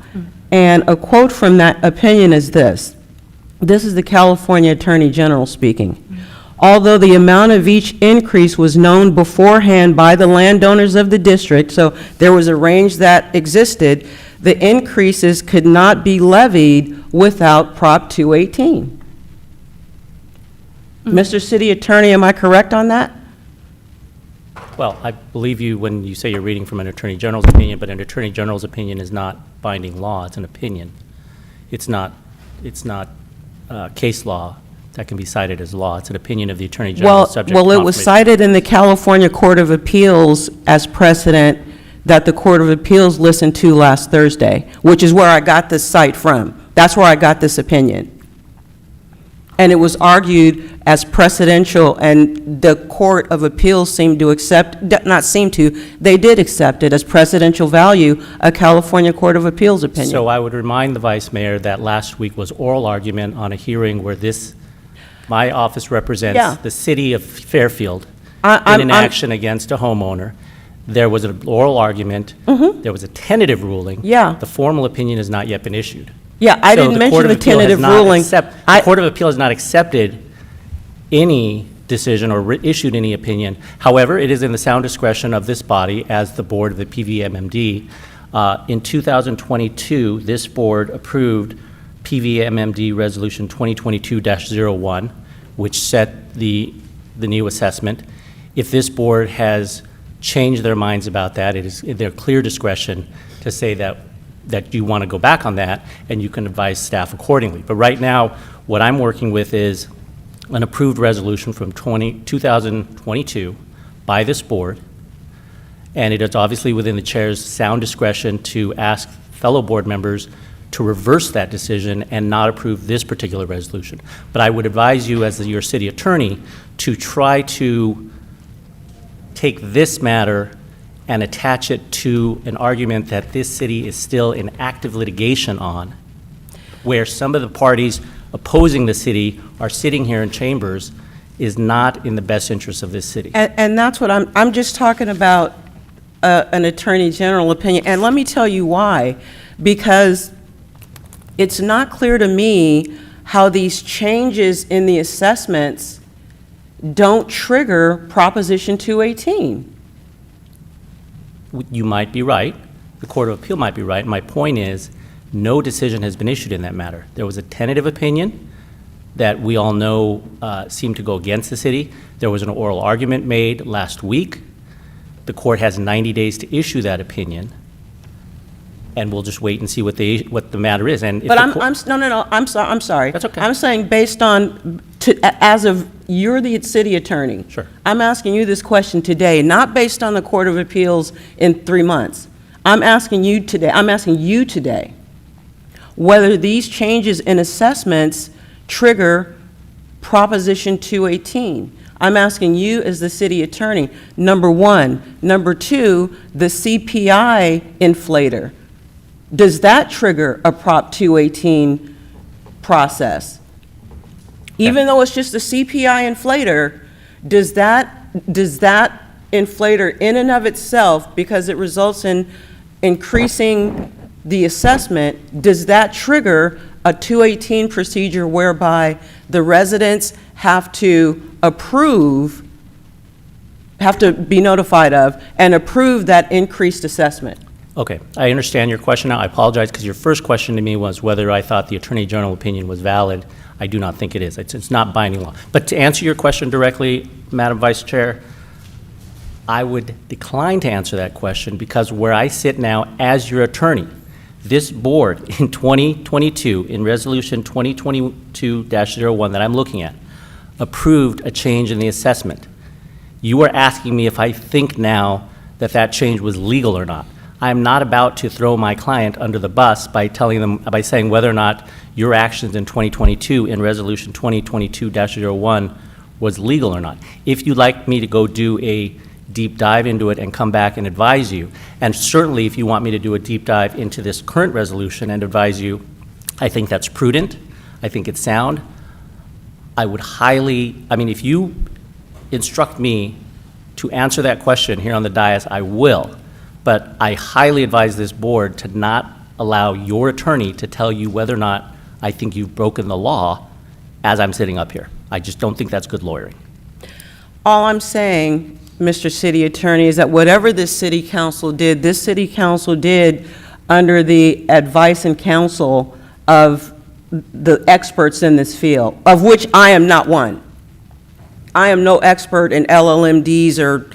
and a quote from that opinion is this. This is the California Attorney General speaking. Although the amount of each increase was known beforehand by the landowners of the district, so there was a range that existed, the increases could not be levied without Prop 218. Mr. City Attorney, am I correct on that? Well, I believe you when you say you're reading from an Attorney General's opinion, but an Attorney General's opinion is not binding law. It's an opinion. It's not case law that can be cited as law. It's an opinion of the Attorney General subject to Well, it was confirmation. cited in the California Court of Appeals as precedent that the Court of Appeals listened to last Thursday, which is where I got this cite from. That's where I got this opinion. And it was argued as precedential, and the Court of Appeals seemed to accept, not seem to, they did accept it as precedential value, a California Court of Appeals opinion. So I would remind the Vice Mayor that last week was oral argument on a hearing where my office represents the city of Fairfield in an action against a homeowner. There was an oral argument. There was a tentative ruling. Yeah. The formal opinion has not yet been issued. Yeah, I didn't mention the tentative ruling. The Court of Appeal has not accepted any decision or issued any opinion. However, it is in the sound discretion of this body as the board of the PVMMD. In 2022, this board approved PVMMD Resolution 2022-01, which set the new assessment. If this board has changed their minds about that, it is in their clear discretion to say that you want to go back on that, and you can advise staff accordingly. But right now, what I'm working with is an approved resolution from 2022 by this board, and it is obviously within the chair's sound discretion to ask fellow board members to reverse that decision and not approve this particular resolution. But I would advise you as your city attorney to try to take this matter and attach it to an argument that this city is still in active litigation on, where some of the parties opposing the city are sitting here in chambers is not in the best interest of this city. And that's what I'm just talking about, an Attorney General opinion. And let me tell you why. Because it's not clear to me how these changes in the assessments don't trigger Proposition 218. You might be right. The Court of Appeal might be right. My point is, no decision has been issued in that matter. There was a tentative opinion that we all know seemed to go against the city. There was an oral argument made last week. The court has 90 days to issue that opinion, and we'll just wait and see what the matter is. And if But I'm sorry. That's okay. I'm saying based on, as of, you're the city attorney. Sure. I'm asking you this question today, not based on the Court of Appeals in 3 months. I'm asking you today, whether these changes in assessments trigger Proposition 218. I'm asking you as the city attorney, number one. Number two, the CPI inflator. Does that trigger a Prop 218 process? Even though it's just a CPI inflator, does that inflator in and of itself, because it results in increasing the assessment, does that trigger a 218 procedure whereby the residents have to be notified of and approve that increased assessment? Okay, I understand your question now. I apologize, because your first question to me was whether I thought the Attorney General opinion was valid. I do not think it is. It's not binding law. But to answer your question directly, Madam Vice Chair, I would decline to answer that question, because where I sit now as your attorney, this board in 2022, in Resolution 2022-01 that I'm looking at, approved a change in the assessment. You are asking me if I think now that that change was legal or not. I'm not about to throw my client under the bus by saying whether or not your actions in 2022 in Resolution 2022-01 was legal or not. If you'd like me to go do a deep dive into it and come back and advise you, and certainly if you want me to do a deep dive into this current resolution and advise you, I think that's prudent, I think it's sound. I would if you instruct me to answer that question here on the dais, I will. But I highly advise this board to not allow your attorney to tell you whether or not I think you've broken the law as I'm sitting up here. I just don't think that's good lawyering. All I'm saying, Mr. City Attorney, is that whatever this city council did under the advice and counsel of the experts in this field, of which I am not one. I am no expert in LLMDs or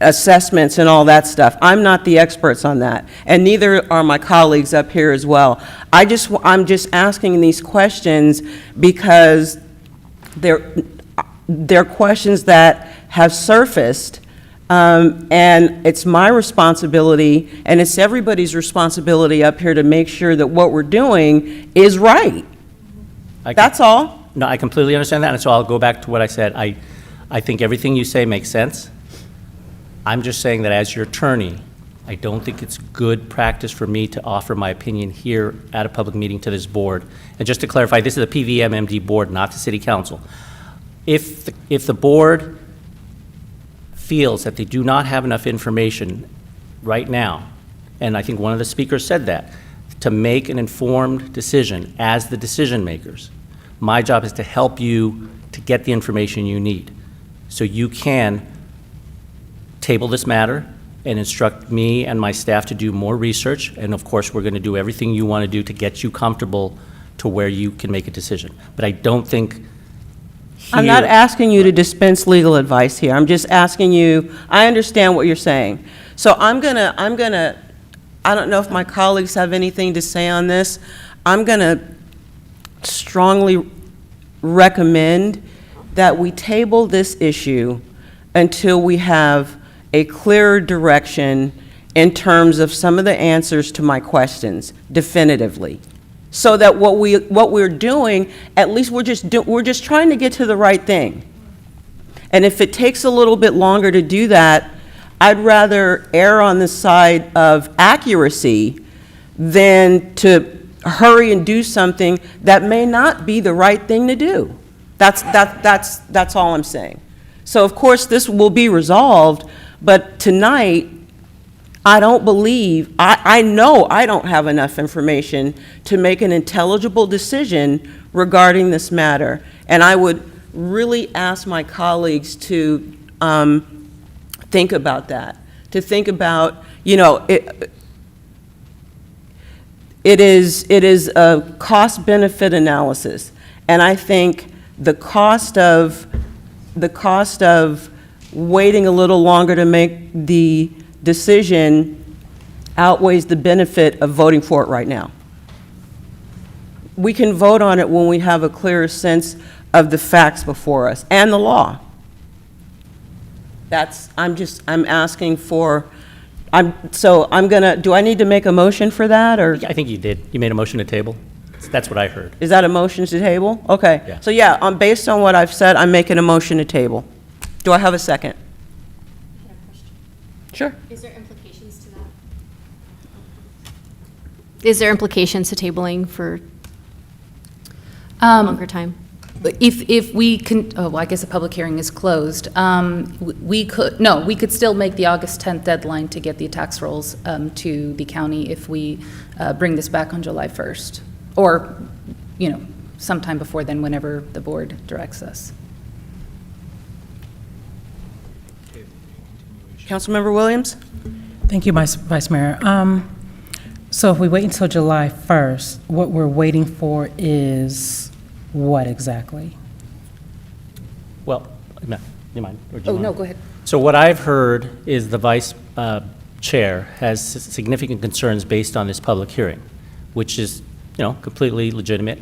assessments and all that stuff. I'm not the experts on that, and neither are my colleagues up here as well. I'm just asking these questions because they're questions that have surfaced, and it's my responsibility, and it's everybody's responsibility up here to make sure that what we're doing is right. That's all. No, I completely understand that, and so I'll go back to what I said. I think everything you say makes sense. I'm just saying that as your attorney, I don't think it's good practice for me to offer my opinion here at a public meeting to this board. And just to clarify, this is a PVMMD board, not the city council. If the board feels that they do not have enough information right now, and I think one of the speakers said that, to make an informed decision as the decision makers, my job is to help you to get the information you need so you can table this matter and instruct me and my staff to do more research, and of course we're going to do everything you want to do to get you comfortable to where you can make a decision. But I don't think I'm not asking you to dispense legal advice here. I'm just asking you, I understand what you're saying. So I don't know if my colleagues have anything to say on this. I'm gonna strongly recommend that we table this issue until we have a clearer direction in terms of some of the answers to my questions definitively. So that what we're doing, at least we're just trying to get to the right thing. And if it takes a little bit longer to do that, I'd rather err on the side of accuracy than to hurry and do something that may not be the right thing to do. That's all I'm saying. So of course, this will be resolved, but tonight, I don't believe, I know I don't have enough information to make an intelligible decision regarding this matter. And I would really ask my colleagues to think about that, to think about, you know, it is a cost-benefit analysis. And I think the cost of waiting a little longer to make the decision outweighs the benefit of voting for it right now. We can vote on it when we have a clearer sense of the facts before us and the law. I'm asking for, do I need to make a motion for that, or? I think you did. You made a motion to table. That's what I heard. Is that a motion to table? Okay. Yeah. So yeah, based on what I've said, I'm making a motion to table. Do I have a second? Sure. Is there implications to that? Is there implications to tabling for longer time? If we can, well, I guess the public hearing is closed. We could still make the August 10th deadline to get the tax rolls to the county if we bring this back on July 1st. Or, you know, sometime before then, whenever the board directs us. Councilmember Williams? Thank you, Vice Mayor. So if we wait until July 1st, what we're waiting for is what exactly? Well, no, you mind? Or do you Oh, no, want? go ahead. So what I've heard is the vice chair has significant concerns based on this public hearing, which is, you know, completely legitimate.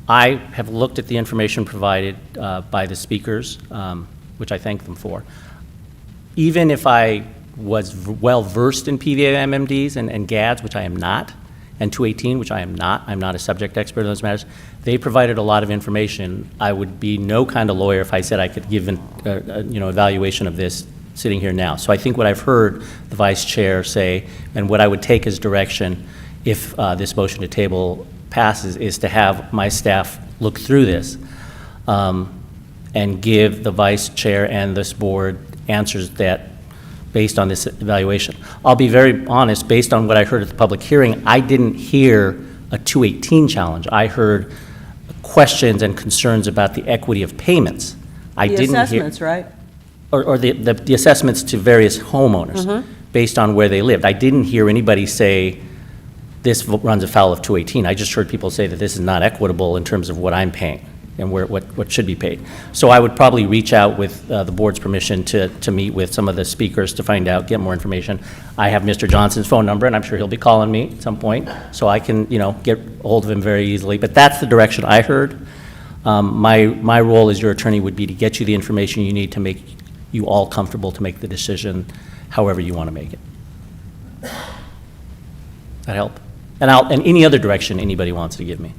I have looked at the information provided by the speakers, which I thank them for. Even if I was well-versed in PVMMDs and GADs, which I am not, and 218, which I am not, I'm not a subject expert in those matters, they provided a lot of information. I would be no kind of lawyer if I said I could give an evaluation of this sitting here now. So I think what I've heard the vice chair say, and what I would take as direction if this motion to table passes, is to have my staff look through this and give the vice chair and this board answers that based on this evaluation. I'll be very honest, based on what I heard at the public hearing, I didn't hear a 218 challenge. I heard questions and concerns about the equity of payments. I The didn't assessments, right? or the assessments to various homeowners based on where they lived. I didn't hear anybody say this runs afoul of 218. I just heard people say that this is not equitable in terms of what I'm paying and what should be paid. So I would probably reach out with the board's permission to meet with some of the speakers to find out, get more information. I have Mr. Johnson's phone number, and I'm sure he'll be calling me at some point, so I can, get a hold of him very easily. But that's the direction I heard. My role as your attorney would be to get you the information you need to make you all comfortable to make the decision however you want to make it. That help? And any other direction anybody wants to give me.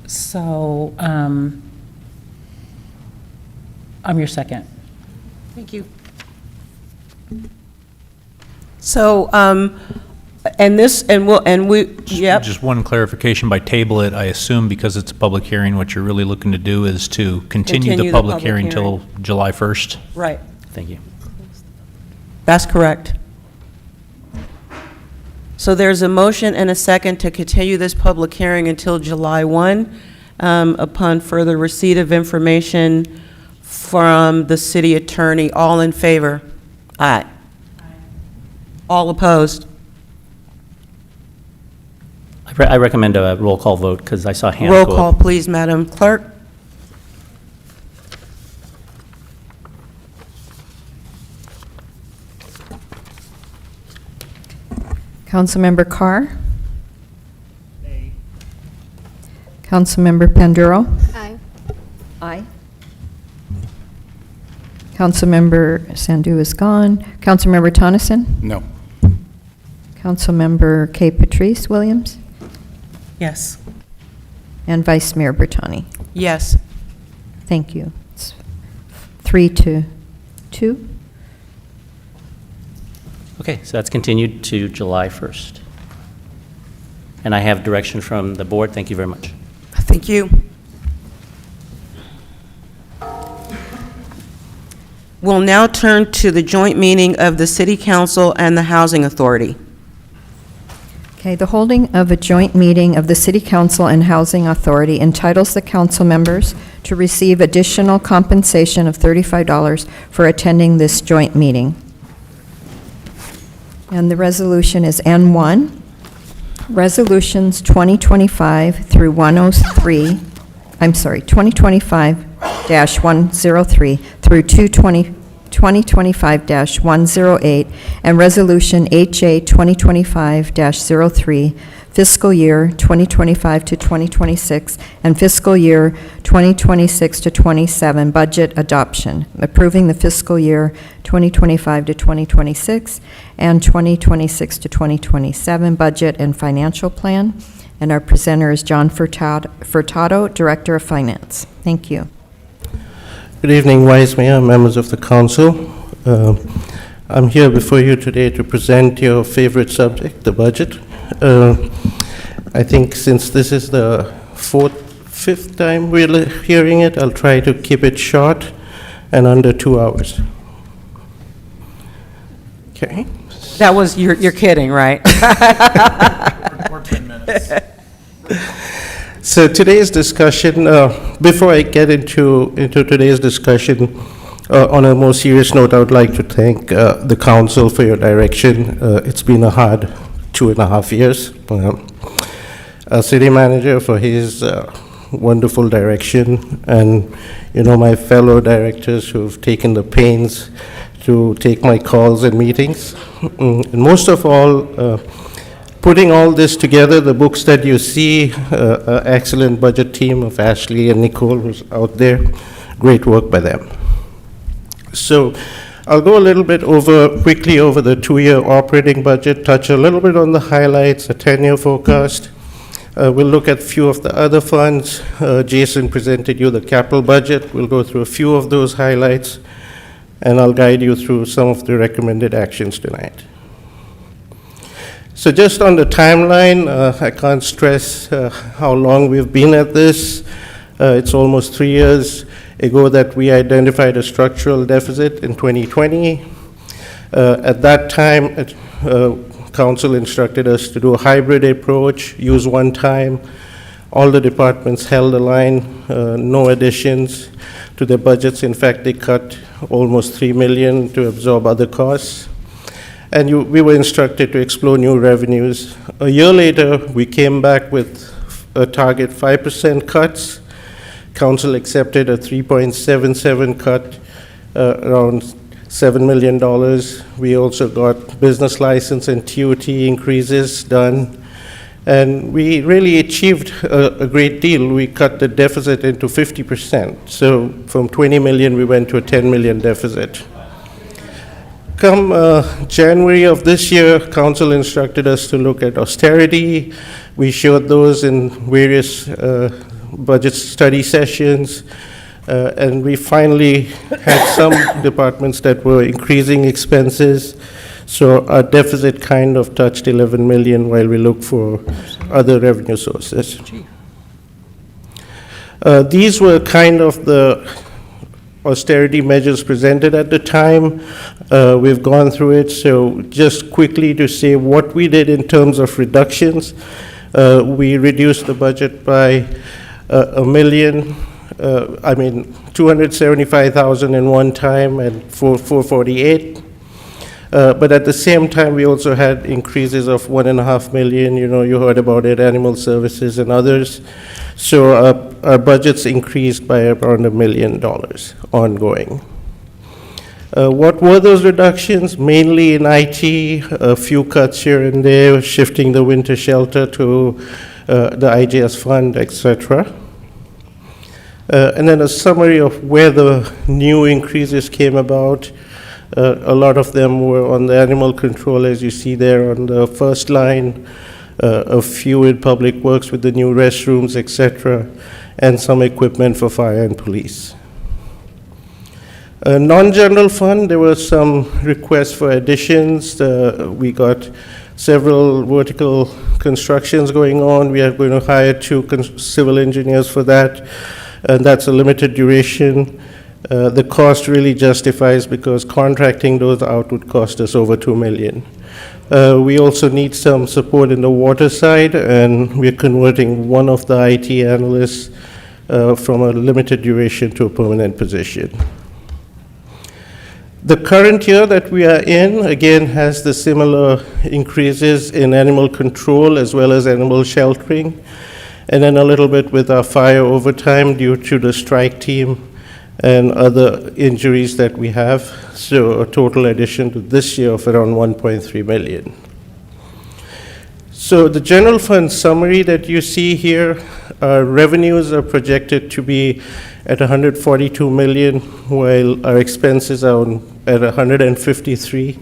So, I'm your second. Thank you. So, yep. Just one clarification, by table it, I assume because it's a public hearing, what you're really looking to do is to continue the public hearing till July 1st? Right. Thank you. That's correct. So there's a motion and a second to continue this public hearing until July 1, upon further receipt of information from the city attorney. All in favor? Aye. All opposed? I recommend a roll call vote because I saw hands go Roll up. call, please, Madam Clerk. Councilmember Carr? Nay. Councilmember Panduro? Aye. Aye. Councilmember Sandu is gone. Councilmember Tonneson? No. Councilmember K. Patrice Williams? Yes. And Vice Mayor Bertani? Yes. Thank you. It's 3-2. Okay, so that's continued to July 1st. And I have direction from the board. Thank you very much. Thank you. We'll now turn to the joint meeting of the City Council and the Housing Authority. Okay, the holding of a joint meeting of the City Council and Housing Authority entitles the council members to receive additional compensation of $35 for attending this joint meeting. And the resolution is N1. Resolutions 2025 through 103, 2025-103 through 2025-108, and Resolution HA 2025-03, fiscal year 2025 to 2026, and fiscal year 2026 to 27 budget adoption, approving the fiscal year 2025 to 2026 and 2026 to 2027 budget and financial plan. And our presenter is John Furtado, Director of Finance. Thank you. Good evening, Vice Mayor, members of the council. I'm here before you today to present your favorite subject, the budget. I think since this is the fifth time we're hearing it, I'll try to keep it short and under 2 hours. Okay. That was, you're kidding, right? Or 10 minutes. So today's discussion, before I get into today's discussion, on a more serious note, I would like to thank the council for your direction. It's been a hard 2.5 years. Our city manager for his wonderful direction, and my fellow directors who've taken the pains to take my calls and meetings. And most of all, putting all this together, the books that you see, excellent budget team of Ashley and Nicole who's out there, great work by them. So I'll go a little bit quickly over the 2-year operating budget, touch a little bit on the highlights, a 10-year forecast. We'll look at a few of the other funds. Jason presented you the capital budget. We'll go through a few of those highlights, and I'll guide you through some of the recommended actions tonight. So just on the timeline, I can't stress how long we've been at this. It's almost 3 years ago that we identified a structural deficit in 2020. At that time, Council instructed us to do a hybrid approach, use one time. All the departments held the line, no additions to their budgets. In fact, they cut almost $3 million to absorb other costs. And we were instructed to explore new revenues. A year later, we came back with a target 5% cuts. Council accepted a 3.77 cut, around $7 million. We also got business license and TOT increases done. And we really achieved a great deal. We cut the deficit into 50%. So from 20 million, we went to a 10 million deficit. Come January of this year, Council instructed us to look at austerity. We showed those in various budget study sessions. And we finally had some departments that were increasing expenses. So our deficit kind of touched 11 million while we look for other revenue sources. These were kind of the austerity measures presented at the time. We've gone through it, so just quickly to say what we did in terms of reductions. We reduced the budget by $275,000 in one time and 448. But at the same time, we also had increases of $1.5 million. You heard about it, animal services and others. So our budgets increased by around $1 million ongoing. What were those reductions? Mainly in IT, a few cuts here and there, shifting the winter shelter to the IGS fund, etc. And then a summary of where the new increases came about. A lot of them were on the animal control, as you see there on the first line, a few in public works with the new restrooms, etc., and some equipment for fire and police. Non-general fund, there were some requests for additions. We got several vertical constructions going on. We are going to hire 2 civil engineers for that, and that's a limited duration. The cost really justifies because contracting those out would cost us over $2 million. We also need some support in the water side, and we're converting one of the IT analysts from a limited duration to a permanent position. The current year that we are in, again, has the similar increases in animal control as well as animal sheltering, and then a little bit with our fire overtime due to the strike team and other injuries that we have. So a total addition to this year of around $1.3 million. So the general fund summary that you see here, our revenues are projected to be at $142 million, while our expenses are at $153.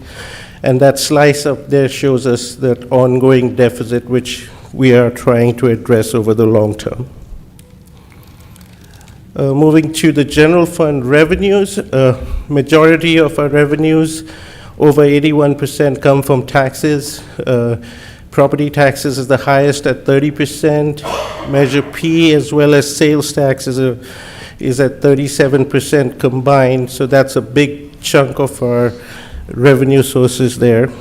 And that slice up there shows us that ongoing deficit, which we are trying to address over the long term. Moving to the general fund revenues, majority of our revenues, over 81%, come from taxes. Property taxes is the highest at 30%. Measure P as well as sales taxes is at 37% combined, so that's a big chunk of our revenue sources there.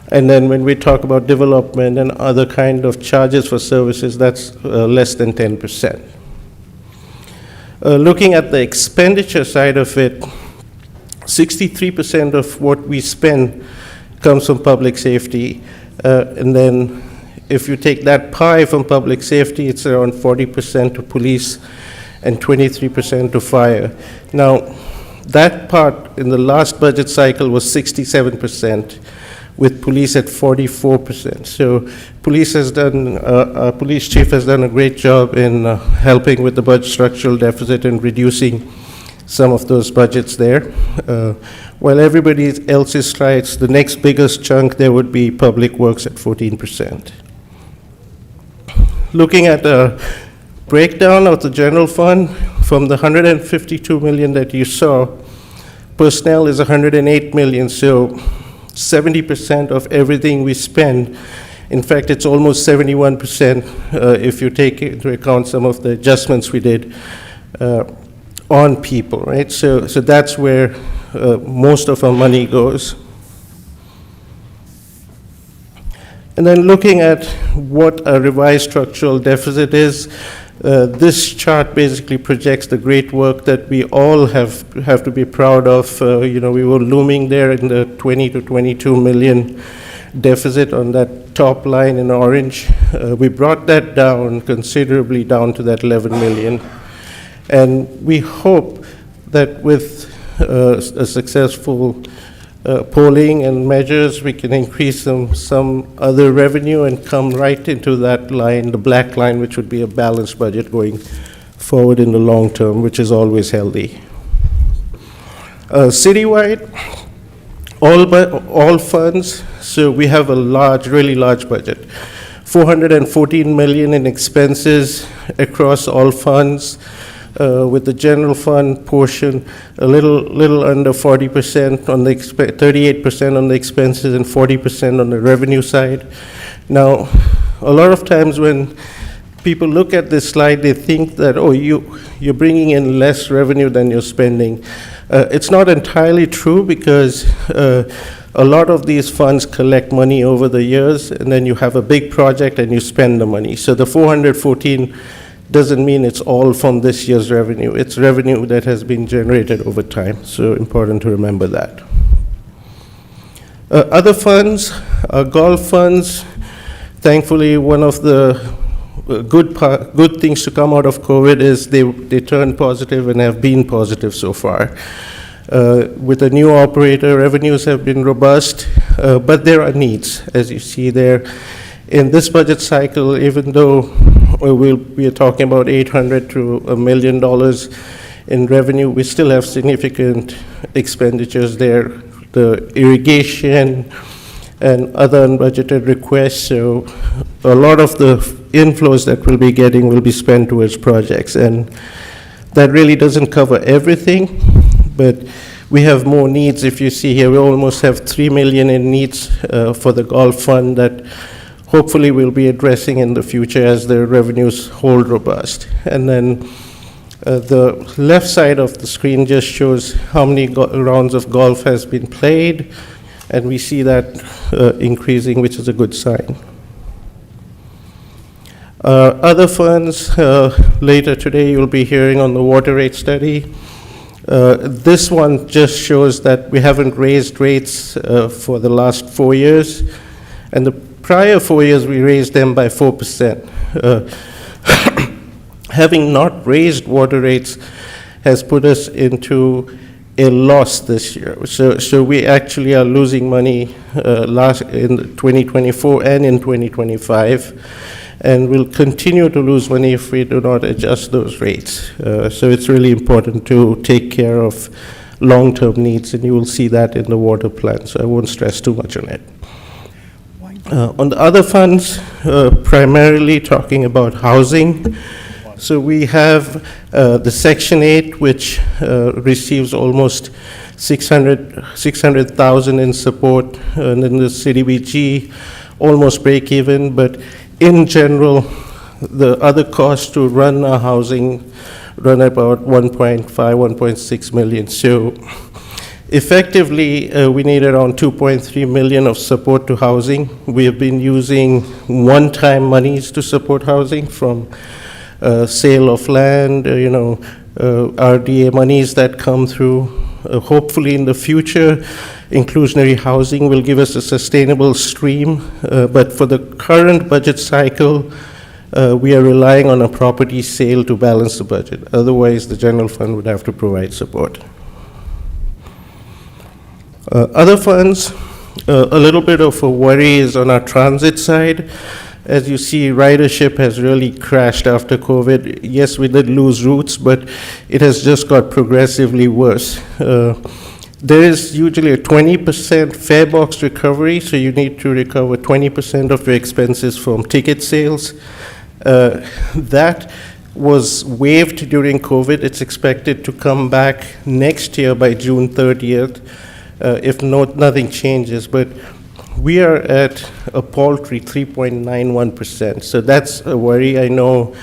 And then when we talk about development and other kind of charges for services, that's less than 10%. Looking at the expenditure side of it, 63% of what we spend comes from public safety. And then if you take that pie from public safety, it's around 40% to police and 23% to fire. Now, that part in the last budget cycle was 67%, with police at 44%. So police has done, our police chief has done a great job in helping with the budget structural deficit and reducing some of those budgets there. While everybody else's strikes, the next biggest chunk there would be public works at 14%. Looking at the breakdown of the general fund, from the $152 million that you saw, personnel is $108 million, so 70% of everything we spend. In fact, it's almost 71% if you take into account some of the adjustments we did on people, right? So that's where most of our money goes. And then looking at what a revised structural deficit is, this chart basically projects the great work that we all have to be proud of. We were looming there in the 20 to 22 million deficit on that top line in orange. We brought that down considerably down to that 11 million. And we hope that with a successful polling and measures, we can increase some other revenue and come right into that line, the black line, which would be a balanced budget going forward in the long term, which is always healthy. Citywide, all funds, so we have a really large budget. $414 million in expenses across all funds. With the general fund portion, a little under 40% on the 38% on the expenses and 40% on the revenue side. Now, a lot of times when people look at this slide, they think that, oh, you're bringing in less revenue than you're spending. It's not entirely true because a lot of these funds collect money over the years, and then you have a big project and you spend the money. So the 414 doesn't mean it's all from this year's revenue. It's revenue that has been generated over time, so important to remember that. Other funds, golf funds, thankfully one of the good things to come out of COVID is they turned positive and have been positive so far. With a new operator, revenues have been robust, but there are needs, as you see there. In this budget cycle, even though we are talking about $800 to $1 million in revenue, we still have significant expenditures there, the irrigation and other unbudgeted requests. So a lot of the inflows that we'll be getting will be spent towards projects, and that really doesn't cover everything. but we have more needs. If you see here, we almost have 3 million in needs for the golf fund that hopefully we'll be addressing in the future as the revenues hold robust. And then the left side of the screen just shows how many rounds of golf has been played, and we see that increasing, which is a good sign. Other funds, later today you'll be hearing on the water rate study. This one just shows that we haven't raised rates for the last 4 years, and the prior 4 years we raised them by 4%. Having not raised water rates has put us into a loss this year. So we actually are losing money in 2024 and in 2025, and we'll continue to lose money if we do not adjust those rates. So it's really important to take care of long-term needs, and you will see that in the water plan, so I won't stress too much on it. On the other funds, primarily talking about housing, so we have the Section 8, which receives almost 600,000 in support, and then the CDBG almost break even, but in general, the other costs to run our housing run about 1.5, 1.6 million. So effectively, we need around 2.3 million of support to housing. We have been using one-time monies to support housing from sale of land, RDA monies that come through. Hopefully in the future, inclusionary housing will give us a sustainable stream, but for the current budget cycle, we are relying on a property sale to balance the budget. Otherwise, the general fund would have to provide support. Other funds, a little bit of a worry is on our transit side. As you see, ridership has really crashed after COVID. Yes, we did lose routes, but it has just got progressively worse. There is usually a 20% fare box recovery, so you need to recover 20% of your expenses from ticket sales. That was waived during COVID. It's expected to come back next year by June 30th, if nothing changes. But we are at a paltry 3.91%, so that's a worry. I know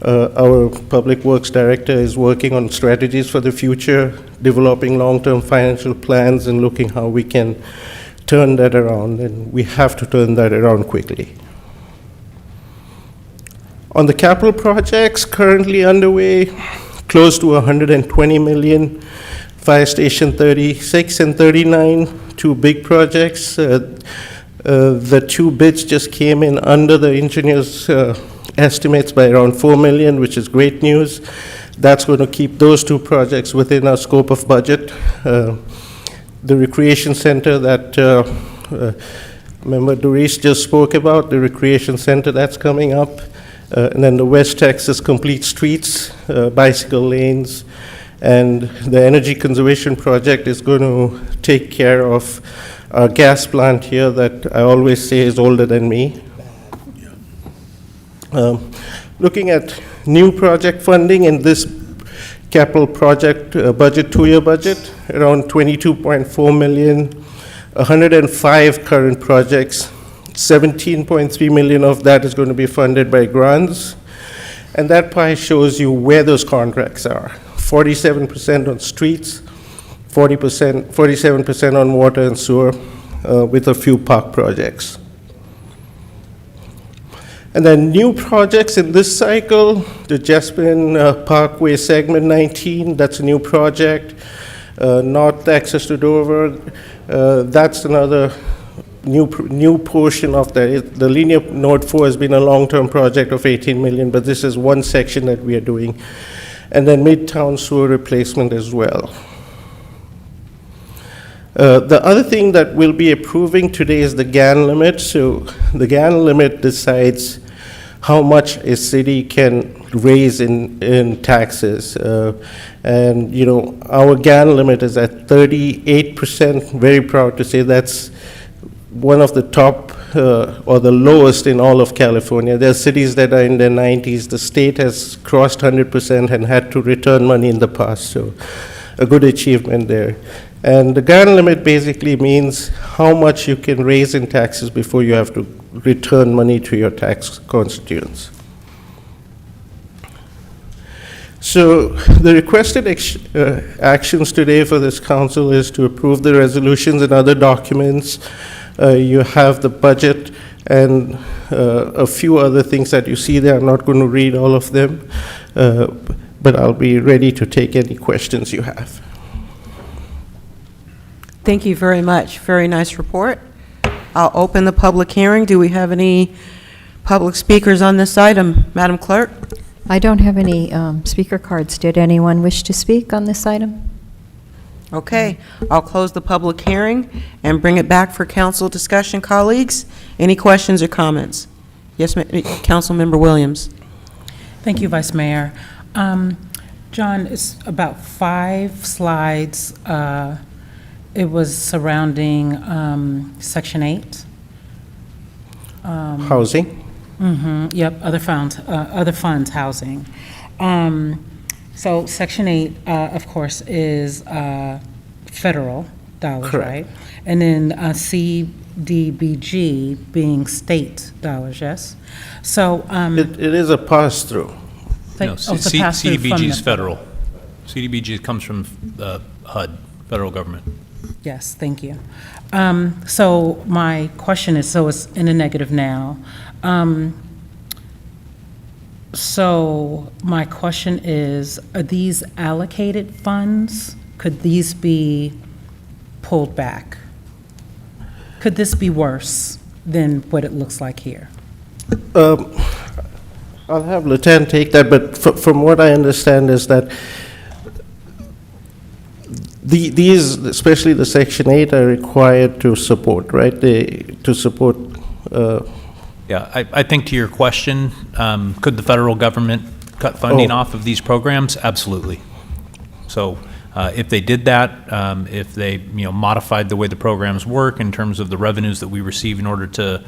our Public Works Director is working on strategies for the future, developing long-term financial plans and looking how we can turn that around, and we have to turn that around quickly. On the capital projects currently underway, close to 120 million, Fire Station 36 and 39, two big projects. The two bids just came in under the engineer's estimates by around 4 million, which is great news. That's going to keep those two projects within our scope of budget. The recreation center that Member Doris just spoke about, the recreation center that's coming up, and then the West Texas Complete Streets, bicycle lanes, and the energy conservation project is going to take care of our gas plant here that I always say is older than me. Looking at new project funding in this capital project budget, two-year budget, around 22.4 million, 105 current projects, 17.3 million of that is going to be funded by grants, and that pie shows you where those contracts are. 47% on streets, 47% on water and sewer, with a few park projects. And then new projects in this cycle, the Jasmine Parkway Segment 19, that's a new project. North access to Dover, that's another new portion of that. The linear Node 4 has been a long-term project of 18 million, but this is one section that we are doing. And then Midtown sewer replacement as well. The other thing that we'll be approving today is the GAN limit. So the GAN limit decides how much a city can raise in taxes. And our GAN limit is at 38%. Very proud to say that's one of the top or the lowest in all of California. There are cities that are in their 90s. The state has crossed 100% and had to return money in the past. So a good achievement there. And the grant limit basically means how much you can raise in taxes before you have to return money to your tax constituents. So the requested actions today for this council is to approve the resolutions and other documents. You have the budget and a few other things that you see there. I'm not going to read all of them, but I'll be ready to take any questions you have. Thank you very much. Very nice report. I'll open the public hearing. Do we have any public speakers on this item? Madam Clerk? I don't have any speaker cards. Did anyone wish to speak on this item? Okay, I'll close the public hearing and bring it back for council discussion. Colleagues, any questions or comments? Yes, Councilmember Williams. Thank you, Vice Mayor. John, it's about 5 slides. It was surrounding Section 8. Housing? Yep, other funds, housing. So Section 8, of course, is federal dollars, Correct. right? And then CDBG being state dollars, yes? So, It is a pass-through. No, it's a pass-through from CDBG is the- federal. CDBG comes from HUD, federal government. Yes, thank you. So my question is, so it's in a negative now. So my question is, are these allocated funds? Could these be pulled back? Could this be worse than what it looks like here? I'll have Lieutenant take that, but from what I understand is that these, especially the Section 8, are required to support, right? To support. Yeah, I think to your question, could the federal government cut funding off of these programs? Absolutely. So if they did that, if they modified the way the programs work in terms of the revenues that we receive in order to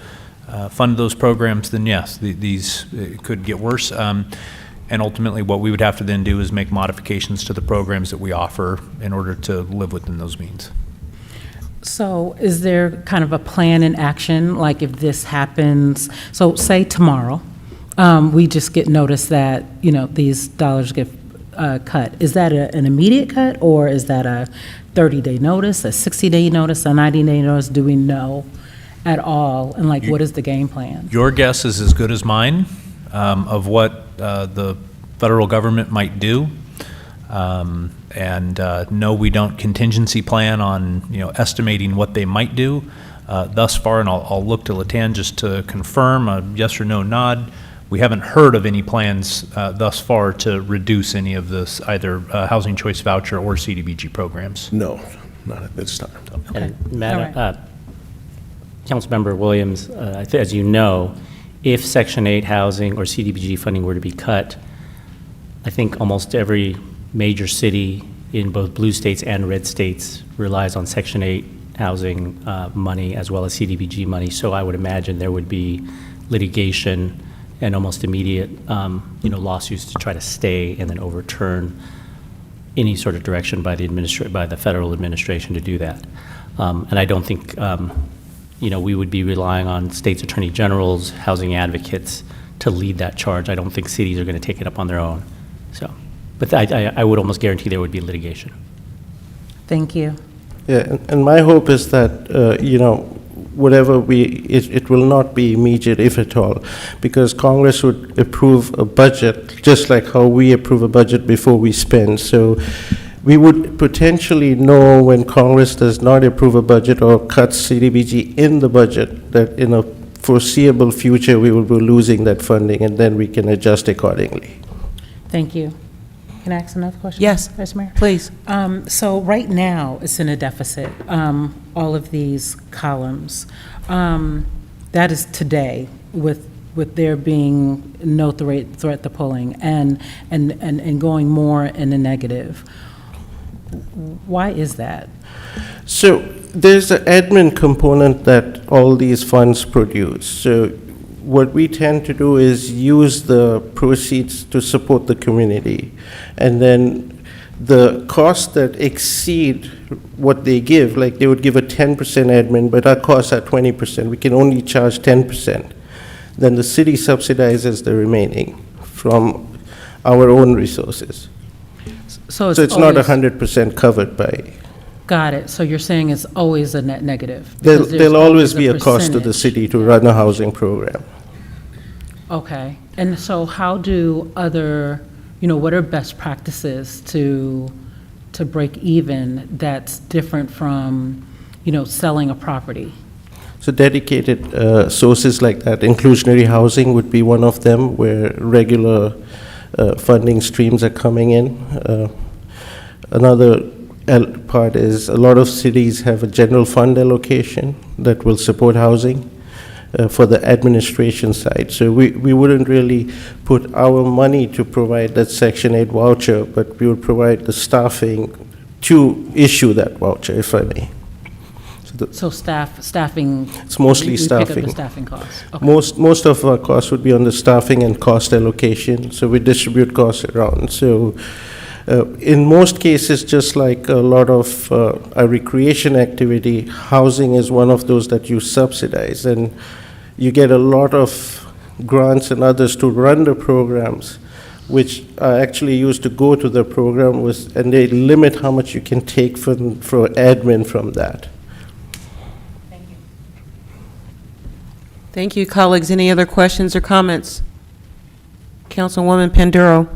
fund those programs, then yes, these could get worse. And ultimately, what we would have to then do is make modifications to the programs that we offer in order to live within those means. So is there kind of a plan in action, like if this happens, so say tomorrow, we just get notice that, these dollars get cut. Is that an immediate cut, or is that a 30-day notice, a 60-day notice, a 90-day notice? Do we know at all? And what is the game plan? Your guess is as good as mine of what the federal government might do. No, we don't contingency plan on, estimating what they might do thus far, and I'll look to Latan just to confirm a yes or no nod. We haven't heard of any plans thus far to reduce any of this, either Housing Choice Voucher or CDBG programs. No, not at this time. Okay. And Madam, Councilmember Williams, as you know, if Section 8 housing or CDBG funding were to be cut, I think almost every major city in both blue states and red states relies on Section 8 housing money as well as CDBG money. So I would imagine there would be litigation and almost immediate, lawsuits to try to stay and then overturn any sort of direction by the federal administration to do that. And I don't think, we would be relying on states' attorney generals, housing advocates to lead that charge. I don't think cities are going to take it up on their own. So, but I would almost guarantee there would be litigation. Thank you. Yeah, and my hope is that, whatever it will not be immediate, if at all, because Congress would approve a budget, just like how we approve a budget before we spend. So we would potentially know when Congress does not approve a budget or cuts CDBG in the budget, that in a foreseeable future, we will be losing that funding, and then we can adjust accordingly. Thank you. Can I ask another question? Yes, Vice Mayor? please. So right now, it's in a deficit, all of these columns. That is today, with there being no threat to pulling and going more in the negative. Why is that? So there's an admin component that all these funds produce. So what we tend to do is use the proceeds to support the community. And then the costs that exceed what they give, like they would give a 10% admin, but our costs are 20%, we can only charge 10%, then the city subsidizes the remaining from our own resources. So So it's not always- 100% covered by, Got it. So you're saying it's always a net negative? there'll because there's there'll always be a cost to the percentage. city to run a housing program. Okay. And so how do other, what are best practices to break even that's different from, selling a property? So dedicated sources like that, inclusionary housing would be one of them, where regular funding streams are coming in. Another part is a lot of cities have a general fund allocation that will support housing for the administration side. So we wouldn't really put our money to provide that Section 8 voucher, but we would provide the staffing to issue that voucher, if I may. So staffing? It's mostly we pick up staffing. the staffing costs? Okay. Most of our costs would be on the staffing and cost allocation, so we distribute costs around. So in most cases, just like a lot of our recreation activity, housing is one of those that you subsidize, and you get a lot of grants and others to run the programs, which are actually used to go to the program, and they limit how much you can take for admin from that. Thank you, colleagues. Any other questions or comments? Councilwoman Panduro.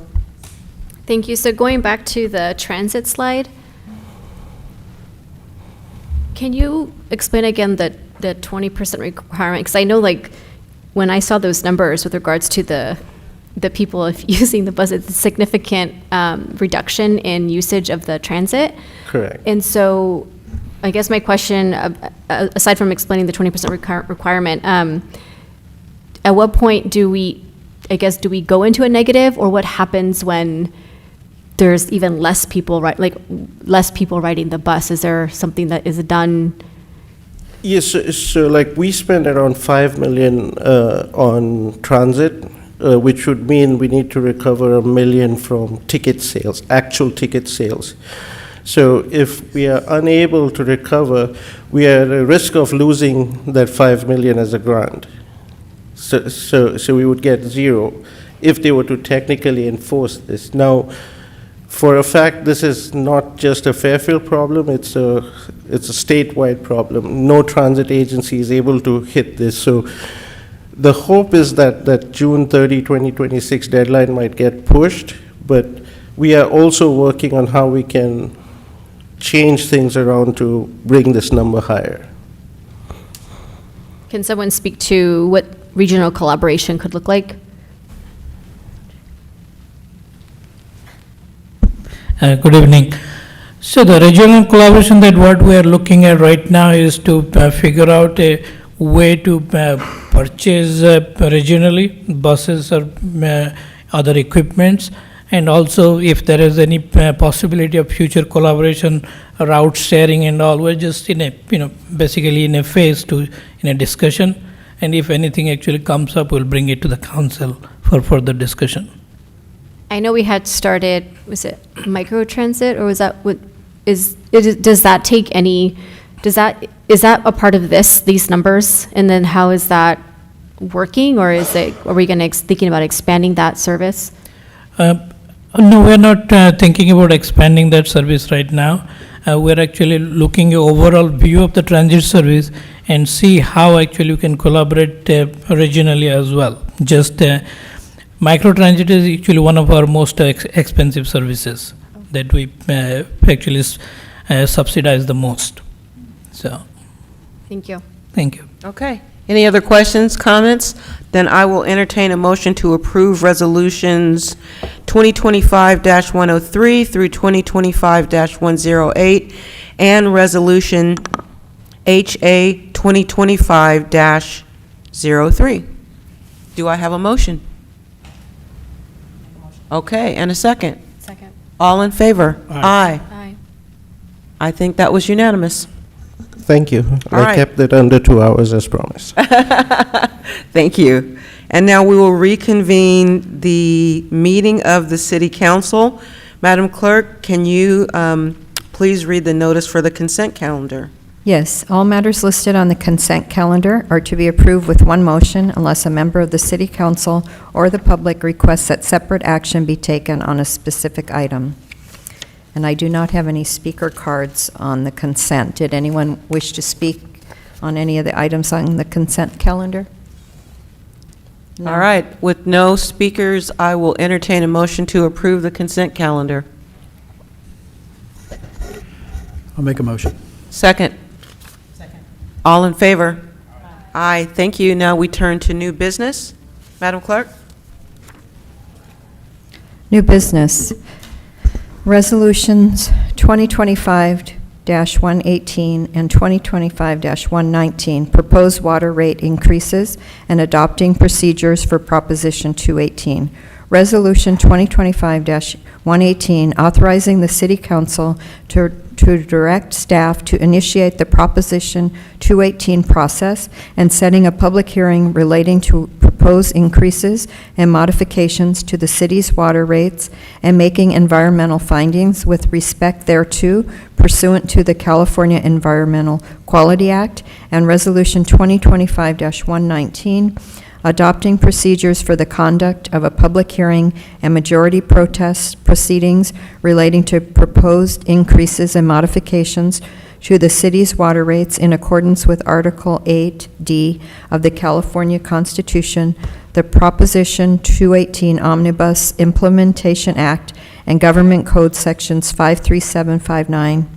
Thank you. So going back to the transit slide, can you explain again the 20% requirement? Because I know, like, when I saw those numbers with regards to the people using the bus, it's a significant reduction in usage of the transit. Correct. And so I guess my question, aside from explaining the 20% requirement, at what point do we go into a negative, or what happens when there's even less people riding the bus? Is there something that is done? Yes, so like we spend around $5 million on transit, which would mean we need to recover $1 million from ticket sales, actual ticket sales. So if we are unable to recover, we are at a risk of losing that $5 million as a grant. So we would get zero if they were to technically enforce this. Now, for a fact, this is not just a Fairfield problem, it's a statewide problem. No transit agency is able to hit this. So the hope is that June 30, 2026 deadline might get pushed, but we are also working on how we can change things around to bring this number higher. Can someone speak to what regional collaboration could look like? Good evening. So the regional collaboration, that what we are looking at right now is to figure out a way to purchase regionally buses or other equipments, and also if there is any possibility of future collaboration, route sharing and all. We're just in a, basically in a phase in a discussion, and if anything actually comes up, we'll bring it to the council for further discussion. I know we had started, was it microtransit, or was that what does that take any, is that a part of these numbers? And then how is that working, or are we thinking about expanding that service? No, we're not thinking about expanding that service right now. We're actually looking at overall view of the transit service and see how actually we can collaborate regionally as well. Just microtransit is actually one of our most expensive services that we actually subsidize the most. So. Thank you. Thank you. Okay. Any other questions, comments? Then I will entertain a motion to approve resolutions 2025-103 through 2025-108 and resolution HA 2025-03. Do I have a motion? Okay, and a second? Second. All in favor? Aye. Aye. I think that was unanimous. Thank you. All I right. kept it under 2 hours as promised. Thank you. And now we will reconvene the meeting of the City Council Madam Clerk, can you please read the notice for the consent calendar? Yes, all matters listed on the consent calendar are to be approved with one motion unless a member of the City Council or the public requests that separate action be taken on a specific item. And I do not have any speaker cards on the consent. Did anyone wish to speak on any of the items on the consent calendar? No. All right, with no speakers, I will entertain a motion to approve the consent calendar. I'll make a motion. Second. All in favor? Aye, thank you. Now we turn to new business. Madam Clerk? New business. Resolutions 2025-118 and 2025-119, proposed water rate increases and adopting procedures for Proposition 218. Resolution 2025-118, authorizing the City Council to direct staff to initiate the Proposition 218 process and setting a public hearing relating to proposed increases and modifications to the city's water rates and making environmental findings with respect thereto pursuant to the California Environmental Quality Act, and Resolution 2025-119, adopting procedures for the conduct of a public hearing and majority protest proceedings relating to proposed increases and modifications to the city's water rates in accordance with Article 8D of the California Constitution, the Proposition 218 Omnibus Implementation Act, and Government Code Sections 53759-1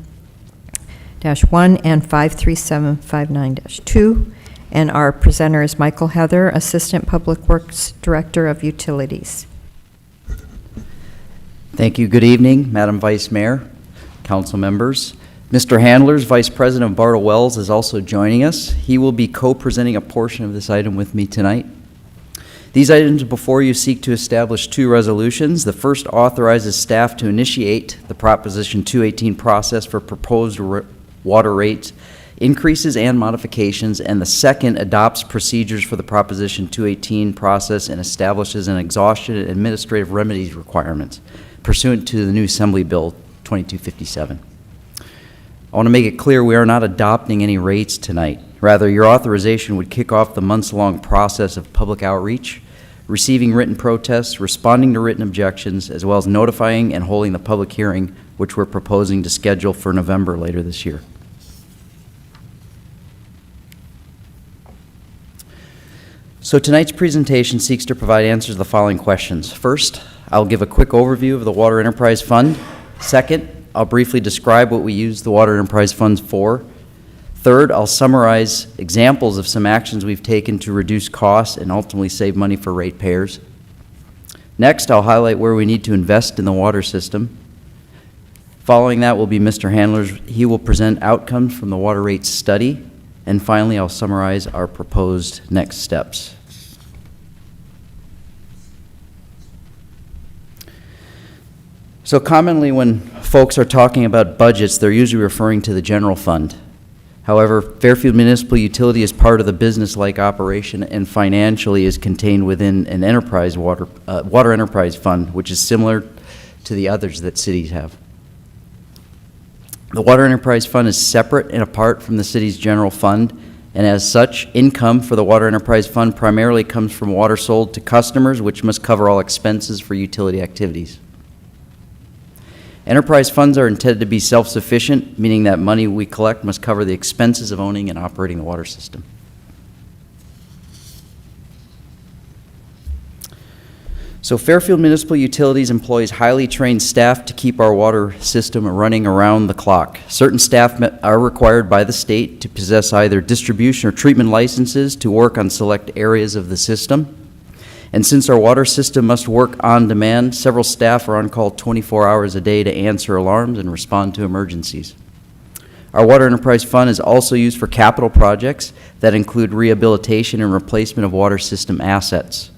and 53759-2. And our presenter is Michael Heather, Assistant Public Works Director of Utilities. Thank you. Good evening, Madam Vice Mayor, council members. Mr. Handlers, Vice President of Bartle Wells, is also joining us. He will be co-presenting a portion of this item with me tonight. These items before you seek to establish two resolutions. The first authorizes staff to initiate the Proposition 218 process for proposed water rates increases and modifications, and the second adopts procedures for the Proposition 218 process and establishes an exhaustion and administrative remedies requirements pursuant to the new Assembly Bill 2257. I want to make it clear we are not adopting any rates tonight. Rather, your authorization would kick off the months-long process of public outreach, receiving written protests, responding to written objections, as well as notifying and holding the public hearing, which we're proposing to schedule for November later this year. So tonight's presentation seeks to provide answers to the following questions. First, I'll give a quick overview of the Water Enterprise Fund. Second, I'll briefly describe what we use the Water Enterprise Funds for. Third, I'll summarize examples of some actions we've taken to reduce costs and ultimately save money for ratepayers. Next, I'll highlight where we need to invest in the water system. Following that will be Mr. Handler's. He will present outcomes from the water rates study. And finally, I'll summarize our proposed next steps. So commonly when folks are talking about budgets, they're usually referring to the general fund. However, Fairfield Municipal Utility is part of the business-like operation and financially is contained within an enterprise water enterprise fund, which is similar to the others that cities have. The Water Enterprise Fund is separate and apart from the city's general fund, and as such, income for the Water Enterprise Fund primarily comes from water sold to customers, which must cover all expenses for utility activities. Enterprise funds are intended to be self-sufficient, meaning that money we collect must cover the expenses of owning and operating the water system. So Fairfield Municipal Utilities employs highly trained staff to keep our water system running around the clock. Certain staff are required by the state to possess either distribution or treatment licenses to work on select areas of the system. And since our water system must work on demand, several staff are on call 24 hours a day to answer alarms and respond to emergencies. Our Water Enterprise Fund is also used for capital projects that include rehabilitation and replacement of water system assets.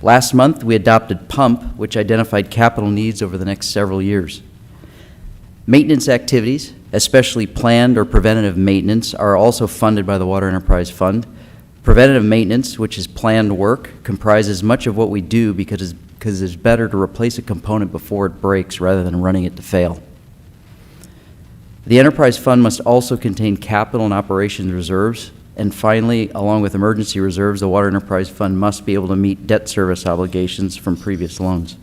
Last month, we adopted PUMP, which identified capital needs over the next several years. Maintenance activities, especially planned or preventative maintenance, are also funded by the Water Enterprise Fund. Preventative maintenance, which is planned work, comprises much of what we do because it's better to replace a component before it breaks rather than running it to fail. The enterprise fund must also contain capital and operations reserves. And finally, along with emergency reserves, the water enterprise fund must be able to meet debt service obligations from previous loans.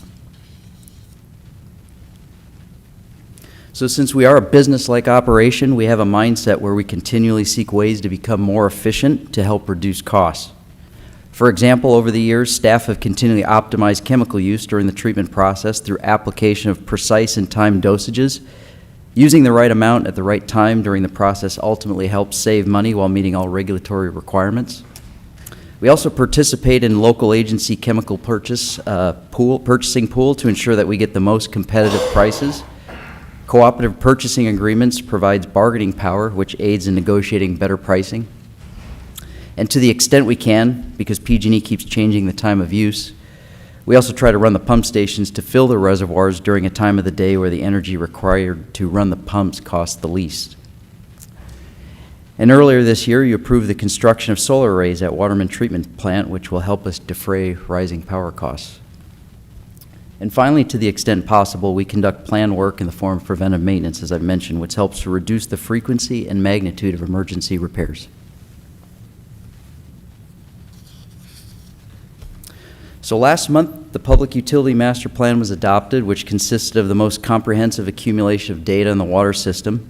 So since we are a business-like operation, we have a mindset where we continually seek ways to become more efficient to help reduce costs. For example, over the years, staff have continually optimized chemical use during the treatment process through application of precise and timed dosages. Using the right amount at the right time during the process ultimately helps save money while meeting all regulatory requirements. We also participate in local agency chemical purchasing pool to ensure that we get the most competitive prices. Cooperative purchasing agreements provides bargaining power, which aids in negotiating better pricing. And to the extent we can, because PG&E keeps changing the time of use, we also try to run the pump stations to fill the reservoirs during a time of the day where the energy required to run the pumps costs the least. And earlier this year, you approved the construction of solar arrays at Waterman Treatment Plant, which will help us defray rising power costs. And finally, to the extent possible, we conduct planned work in the form of preventive maintenance, as I've mentioned, which helps to reduce the frequency and magnitude of emergency repairs. So last month, the Public Utility Master Plan was adopted, which consisted of the most comprehensive accumulation of data in the water system.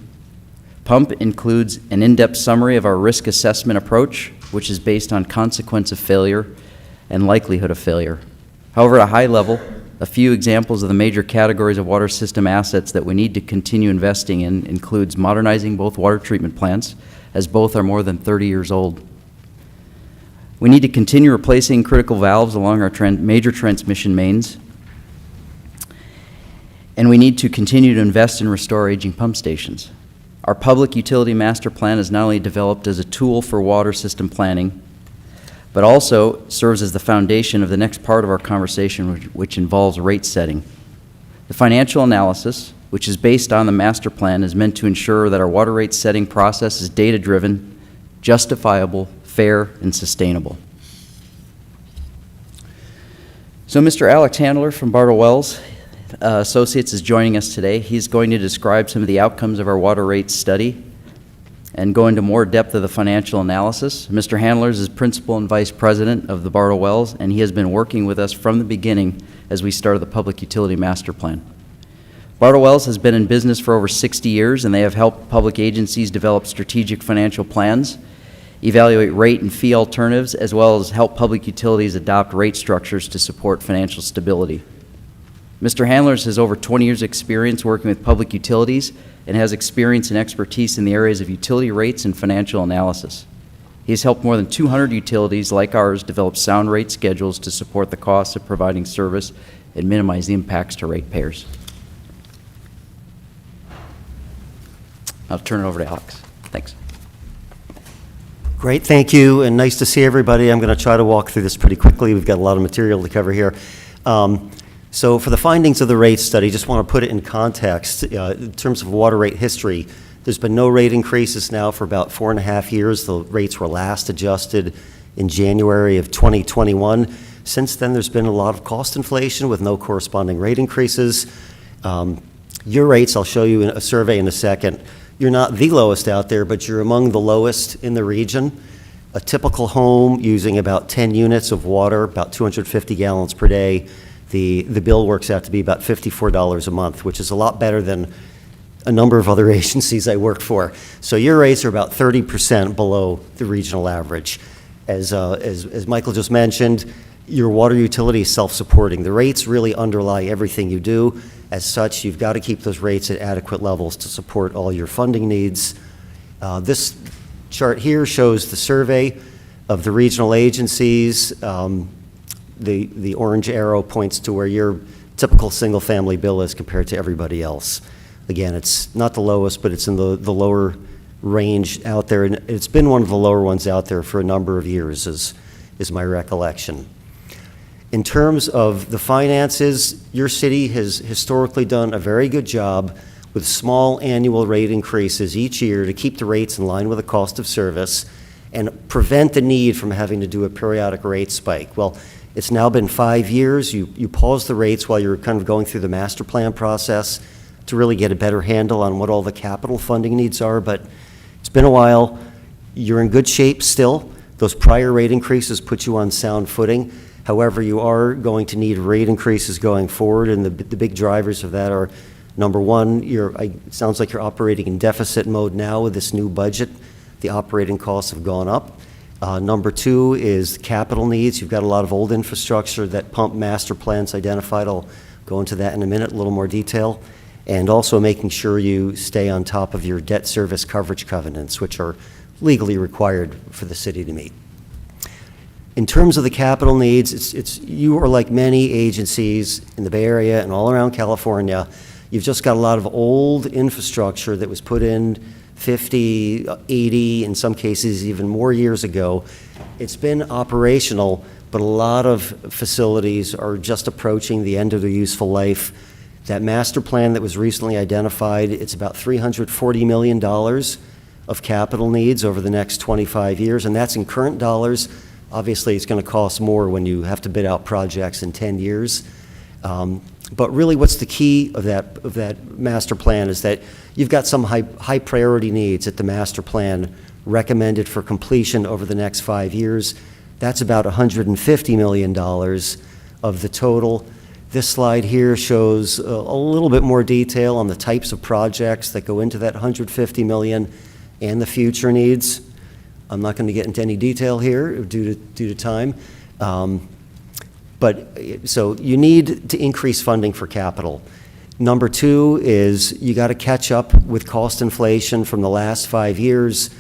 PUMP includes an in-depth summary of our risk assessment approach, which is based on consequence of failure and likelihood of failure. However, at a high level, a few examples of the major categories of water system assets that we need to continue investing in includes modernizing both water treatment plants, as both are more than 30 years old. We need to continue replacing critical valves along our major transmission mains. And we need to continue to invest and restore aging pump stations. Our Public Utility Master Plan is not only developed as a tool for water system planning, but also serves as the foundation of the next part of our conversation, which involves rate setting. The financial analysis, which is based on the master plan, is meant to ensure that our water rate setting process is data-driven, justifiable, fair, and sustainable. So Mr. Alex Handler from Bartle Wells Associates is joining us today. He's going to describe some of the outcomes of our water rate study and go into more depth of the financial analysis. Mr. Handlers is principal and vice president of the Bartle Wells, and he has been working with us from the beginning as we started the Public Utility Master Plan. Bartle Wells has been in business for over 60 years, and they have helped public agencies develop strategic financial plans, evaluate rate and fee alternatives, as well as help public utilities adopt rate structures to support financial stability. Mr. Handlers has over 20 years' experience working with public utilities and has experience and expertise in the areas of utility rates and financial analysis. He has helped more than 200 utilities like ours develop sound rate schedules to support the costs of providing service and minimize the impacts to ratepayers. I'll turn it over to Alex. Thanks. Great, thank you, and nice to see everybody. I'm going to try to walk through this pretty quickly. We've got a lot of material to cover here. So for the findings of the rate study, just want to put it in context. In terms of water rate history, there's been no rate increases now for about 4.5 years. The rates were last adjusted in January of 2021. Since then, there's been a lot of cost inflation with no corresponding rate increases. Your rates, I'll show you in a survey in a second. You're not the lowest out there, but you're among the lowest in the region. A typical home using about 10 units of water, about 250 gallons per day, the bill works out to be about $54 a month, which is a lot better than a number of other agencies I work for. So your rates are about 30% below the regional average. As Michael just mentioned, your water utility is self-supporting. The rates really underlie everything you do. As such, you've got to keep those rates at adequate levels to support all your funding needs. This chart here shows the survey of the regional agencies. The orange arrow points to where your typical single-family bill is compared to everybody else. Again, it's not the lowest, but it's in the lower range out there, and it's been one of the lower ones out there for a number of years, is my recollection. In terms of the finances, your city has historically done a very good job with small annual rate increases each year to keep the rates in line with the cost of service and prevent the need from having to do a periodic rate spike. Well, it's now been 5 years. You paused the rates while you're kind of going through the master plan process to really get a better handle on what all the capital funding needs are, but it's been a while. You're in good shape still. Those prior rate increases put you on sound footing. However, you are going to need rate increases going forward, and the big drivers of that are, number one, it sounds like you're operating in deficit mode now with this new budget. The operating costs have gone up. Number two is capital needs. You've got a lot of old infrastructure that pump master plans identified. I'll go into that in a minute, a little more detail. And also making sure you stay on top of your debt service coverage covenants, which are legally required for the city to meet. In terms of the capital needs, you are like many agencies in the Bay Area and all around California. You've just got a lot of old infrastructure that was put in 50, 80, in some cases even more years ago. It's been operational, but a lot of facilities are just approaching the end of their useful life. That master plan that was recently identified, it's about $340 million of capital needs over the next 25 years, and that's in current dollars. Obviously, it's going to cost more when you have to bid out projects in 10 years. But really, what's the key of that master plan is that you've got some high priority needs at the master plan recommended for completion over the next 5 years. That's about $150 million of the total. This slide here shows a little bit more detail on the types of projects that go into that $150 million and the future needs. I'm not going to get into any detail here due to time. So you need to increase funding for capital. Number two is you got to catch up with cost inflation from the last 5 years.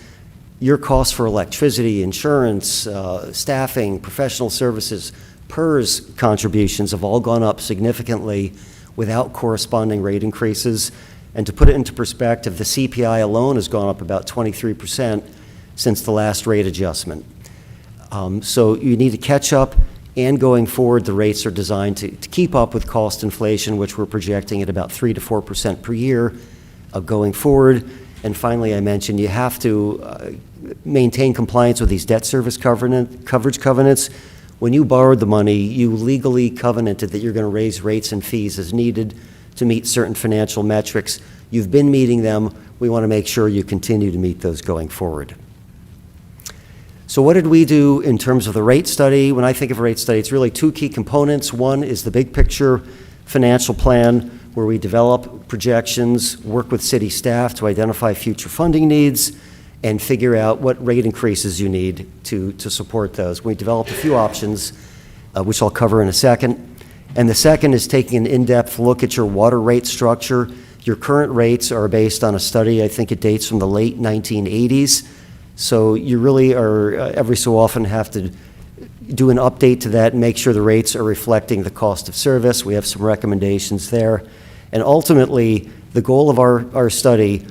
Your costs for electricity, insurance, staffing, professional services, PERS contributions have all gone up significantly without corresponding rate increases. And to put it into perspective, the CPI alone has gone up about 23% since the last rate adjustment. So you need to catch up. And going forward, the rates are designed to keep up with cost inflation, which we're projecting at about 3 to 4% per year going forward. And finally, I mentioned you have to maintain compliance with these debt service coverage covenants. When you borrowed the money, you legally covenanted that you're going to raise rates and fees as needed to meet certain financial metrics. You've been meeting them. We want to make sure you continue to meet those going forward. So what did we do in terms of the rate study? When I think of a rate study, it's really two key components. One is the big picture financial plan, where we develop projections, work with city staff to identify future funding needs, and figure out what rate increases you need to support those. We developed a few options, which I'll cover in a second. And the second is taking an in-depth look at your water rate structure. Your current rates are based on a study, I think it dates from the late 1980s. So you really are, every so often, have to do an update to that and make sure the rates are reflecting the cost of service. We have some recommendations there. And ultimately, the goal of our study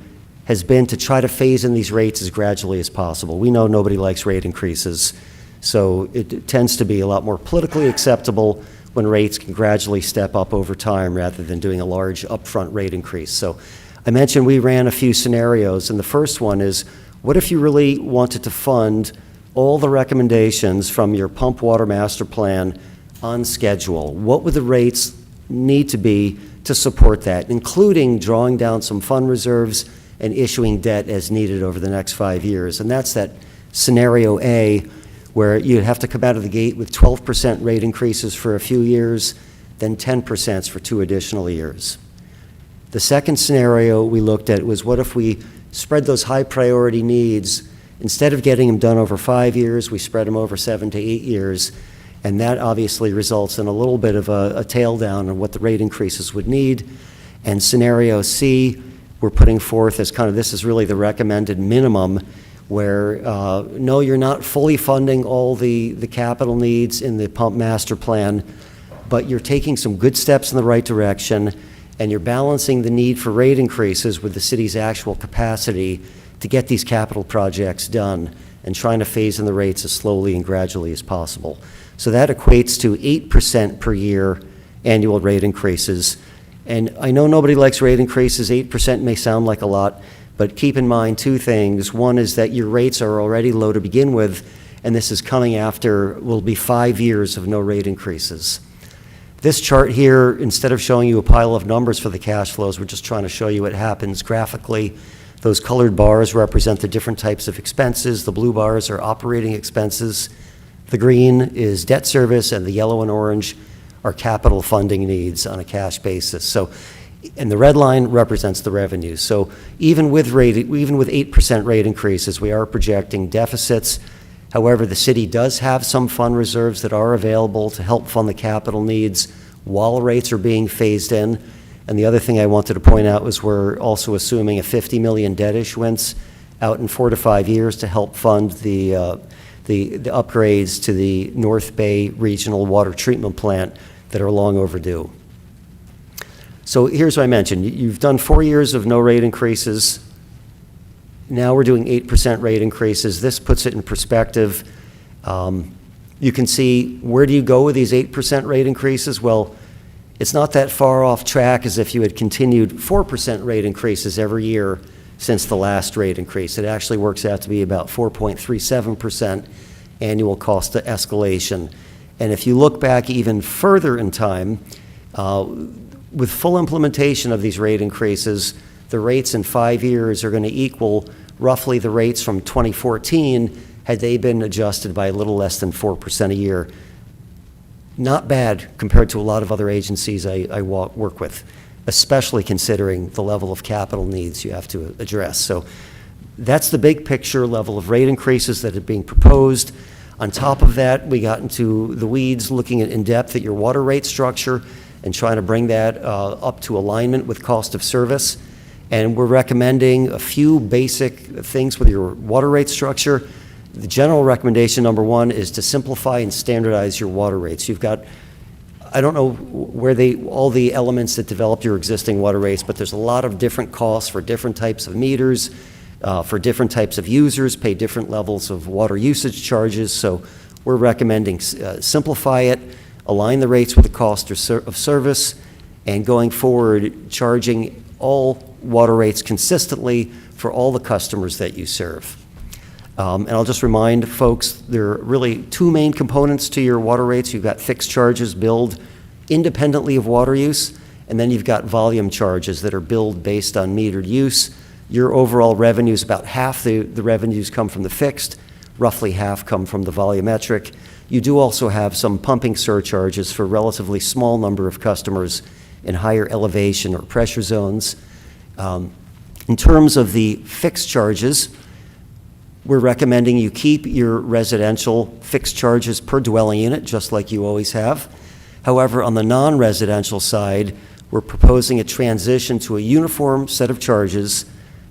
has been to try to phase in these rates as gradually as possible. We know nobody likes rate increases, so it tends to be a lot more politically acceptable when rates can gradually step up over time rather than doing a large upfront rate increase. So I mentioned we ran a few scenarios, and the first one is, what if you really wanted to fund all the recommendations from your pump water master plan on schedule? What would the rates need to be to support that, including drawing down some fund reserves and issuing debt as needed over the next 5 years? And that's that scenario A, where you'd have to come out of the gate with 12% rate increases for a few years, then 10% for 2 additional years. The second scenario we looked at was, what if we spread those high priority needs, instead of getting them done over 5 years, we spread them over 7 to 8 years, and that obviously results in a little bit of a tail down on what the rate increases would need. And scenario C, we're putting forth as kind of, this is really the recommended minimum, where no, you're not fully funding all the capital needs in the pump master plan, but you're taking some good steps in the right direction, and you're balancing the need for rate increases with the city's actual capacity to get these capital projects done, and trying to phase in the rates as slowly and gradually as possible. So that equates to 8% per year annual rate increases. And I know nobody likes rate increases. 8% may sound like a lot, But keep in mind two things. One is that your rates are already low to begin with, and this is coming after, will be 5 years of no rate increases. This chart here, instead of showing you a pile of numbers for the cash flows, we're just trying to show you what happens graphically. Those colored bars represent the different types of expenses. The blue bars are operating expenses. The green is debt service, and the yellow and orange are capital funding needs on a cash basis. So, and the red line represents the revenues. So even with 8% rate increases, we are projecting deficits. However, the city does have some fund reserves that are available to help fund the capital needs while rates are being phased in. And the other thing I wanted to point out was we're also assuming a $50 million debt issuance out in 4 to 5 years to help fund the upgrades to the North Bay Regional Water Treatment Plant that are long overdue. So here's what I mentioned. You've done 4 years of no rate increases. Now we're doing 8% rate increases. This puts it in perspective. You can see, where do you go with these 8% rate increases? Well, it's not that far off track as if you had continued 4% rate increases every year since the last rate increase. It actually works out to be about 4.37% annual cost of escalation. And if you look back even further in time, with full implementation of these rate increases, the rates in 5 years are going to equal roughly the rates from 2014 had they been adjusted by a little less than 4% a year. Not bad compared to a lot of other agencies I work with, especially considering the level of capital needs you have to address. So that's the big picture level of rate increases that are being proposed. On top of that, we got into the weeds looking at in depth at your water rate structure and trying to bring that up to alignment with cost of service. And we're recommending a few basic things with your water rate structure. The general recommendation, number one, is to simplify and standardize your water rates. You've got, I don't know where all the elements that develop your existing water rates, but there's a lot of different costs for different types of meters, for different types of users, pay different levels of water usage charges. So we're recommending simplify it, align the rates with the cost of service, and going forward, charging all water rates consistently for all the customers that you serve. And I'll just remind folks, there are really two main components to your water rates. You've got fixed charges billed independently of water use, and then you've got volume charges that are billed based on metered use. Your overall revenues, about half the revenues come from the fixed, roughly half come from the volumetric. You do also have some pumping surcharges for a relatively small number of customers in higher elevation or pressure zones. In terms of the fixed charges, we're recommending you keep your residential fixed charges per dwelling unit, just like you always have. However, on the non-residential side, we're proposing a transition to a uniform set of charges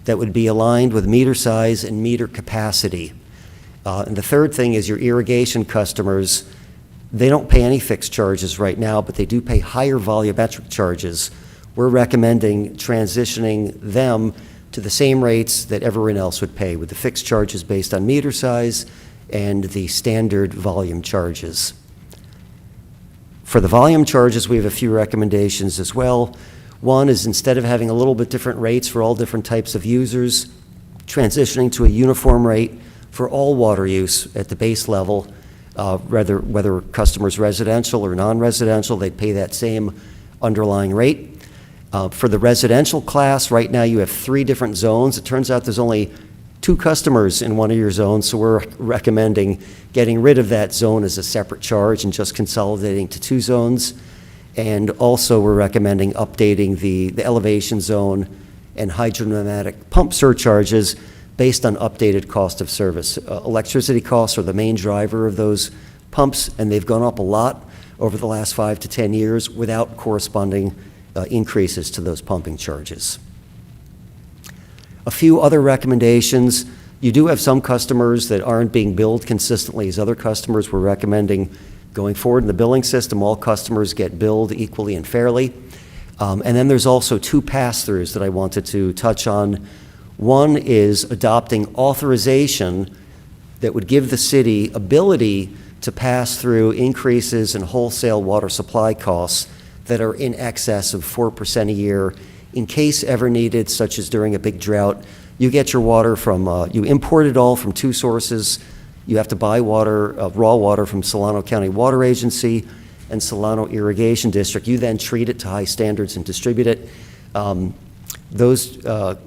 that would be aligned with meter size and meter capacity. And the third thing is your irrigation customers, they don't pay any fixed charges right now, but they do pay higher volumetric charges. We're recommending transitioning them to the same rates that everyone else would pay, with the fixed charges based on meter size and the standard volume charges. For the volume charges, we have a few recommendations as well. One is, instead of having a little bit different rates for all different types of users, transitioning to a uniform rate for all water use at the base level, whether customers residential or non-residential, they'd pay that same underlying rate. For the residential class, right now you have 3 different zones. It turns out there's only 2 customers in one of your zones, so we're recommending getting rid of that zone as a separate charge and just consolidating to 2 zones. And also we're recommending updating the elevation zone and hydropneumatic pump surcharges based on updated cost of service. Electricity costs are the main driver of those pumps, and they've gone up a lot over the last 5 to 10 years without corresponding increases to those pumping charges. A few other recommendations. You do have some customers that aren't being billed consistently as other customers. We're recommending going forward in the billing system, all customers get billed equally and fairly. And then there's also 2 pass-throughs that I wanted to touch on. One is adopting authorization that would give the city ability to pass through increases in wholesale water supply costs that are in excess of 4% a year in case ever needed, such as during a big drought, You get your water from, you import it all from two sources. You have to buy water, raw water from Solano County Water Agency and Solano Irrigation District. You then treat it to high standards and distribute it. Those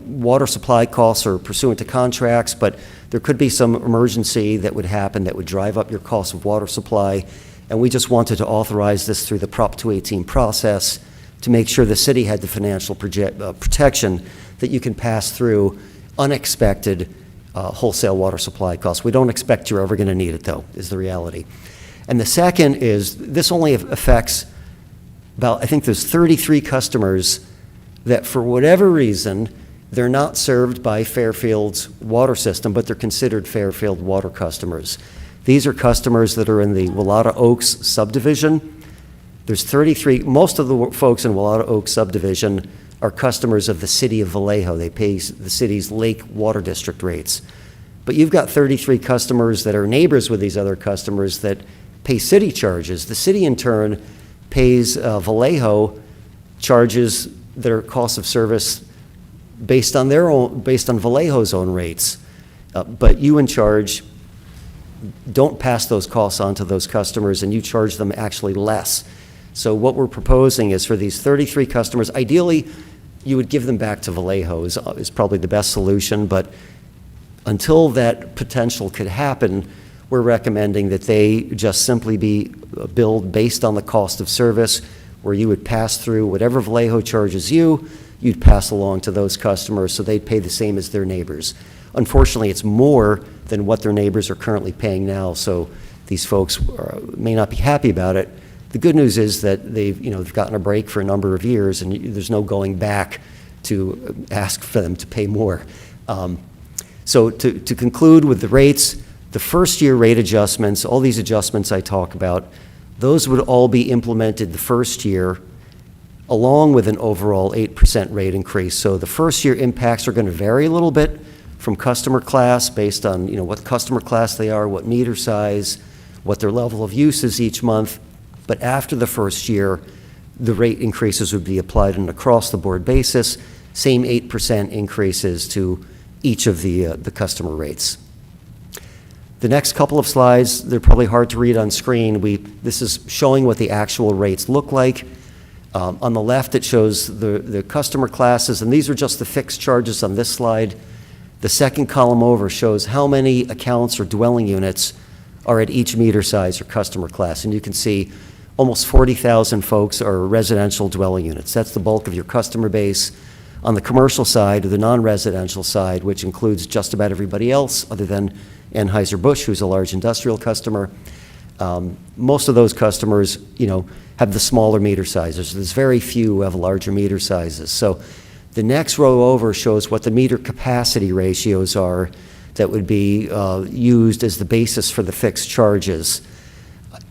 water supply costs are pursuant to contracts, but there could be some emergency that would happen that would drive up your cost of water supply. And we just wanted to authorize this through the Prop 218 process to make sure the city had the financial protection that you can pass through unexpected wholesale water supply costs. We don't expect you're ever going to need it, though, is the reality. And the second is, this only affects about, I think there's 33 customers that for whatever reason, they're not served by Fairfield's water system, but they're considered Fairfield water customers. These are customers that are in the Willata Oaks subdivision. There's 33, most of the folks in Willata Oaks subdivision are customers of the city of Vallejo. They pay the city's Lake Water District rates. But you've got 33 customers that are neighbors with these other customers that pay city charges. The city in turn pays Vallejo charges their cost of service based on Vallejo's own rates. But you in charge don't pass those costs on to those customers, and you charge them actually less. So what we're proposing is for these 33 customers, ideally, you would give them back to Vallejo is probably the best solution, but until that potential could happen, we're recommending that they just simply be billed based on the cost of service, where you would pass through whatever Vallejo charges you, you'd pass along to those customers so they'd pay the same as their neighbors. Unfortunately, it's more than what their neighbors are currently paying now, so these folks may not be happy about it. The good news is that they've gotten a break for a number of years, and there's no going back to ask for them to pay more. So to conclude with the rates, the first year rate adjustments, all these adjustments I talk about, those would all be implemented the first year along with an overall 8% rate increase. So the first year impacts are going to vary a little bit from customer class based on what customer class they are, what meter size, what their level of use is each month. But after the first year, the rate increases would be applied on an across-the-board basis, same 8% increases to each of the customer rates. The next couple of slides, they're probably hard to read on screen. This is showing what the actual rates look like. On the left, it shows the customer classes, and these are just the fixed charges on this slide. The second column over shows how many accounts or dwelling units are at each meter size or customer class. And you can see almost 40,000 folks are residential dwelling units. That's the bulk of your customer base. On the commercial side, or the non-residential side, which includes just about everybody else other than Anheuser-Busch, who's a large industrial customer, most of those customers, have the smaller meter sizes. There's very few who have larger meter sizes. So the next row over shows what the meter capacity ratios are that would be used as the basis for the fixed charges.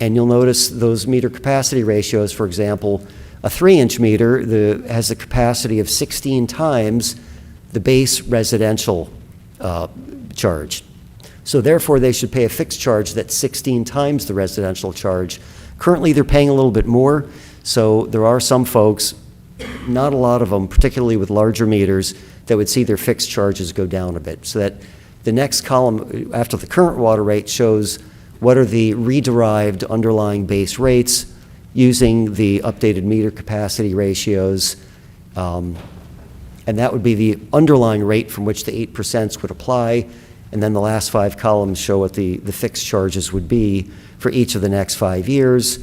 And you'll notice those meter capacity ratios, for example, a 3-inch meter has a capacity of 16 times the base residential charge. So therefore, they should pay a fixed charge that's 16 times the residential charge. Currently, they're paying a little bit more, so there are some folks, not a lot of them, particularly with larger meters, that would see their fixed charges go down a bit. So that the next column after the current water rate shows what are the rederived underlying base rates using the updated meter capacity ratios. And that would be the underlying rate from which the 8% would apply. And then the last 5 columns show what the fixed charges would be for each of the next 5 years.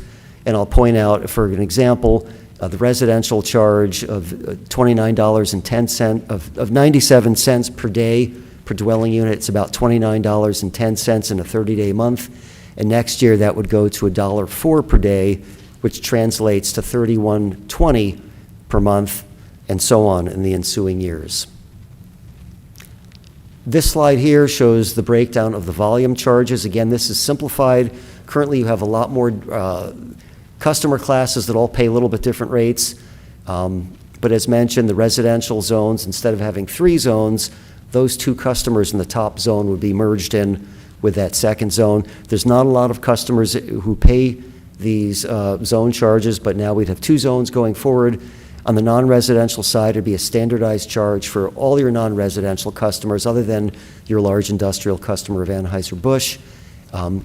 And I'll point out, for an example, the residential charge of $29.10, of 97 cents per day per dwelling unit. It's about $29.10 in a 30-day month. And next year, that would go to $1.04 per day, which translates to $31.20 per month, and so on in the ensuing years. This slide here shows the breakdown of the volume charges. Again, this is simplified. Currently, you have a lot more customer classes that all pay a little bit different rates. But as mentioned, the residential zones, instead of having 3 zones, those 2 customers in the top zone would be merged in with that second zone. There's not a lot of customers who pay these zone charges, but now we'd have 2 zones going forward. On the non-residential side, it'd be a standardized charge for all your non-residential customers other than your large industrial customer of Anheuser-Busch.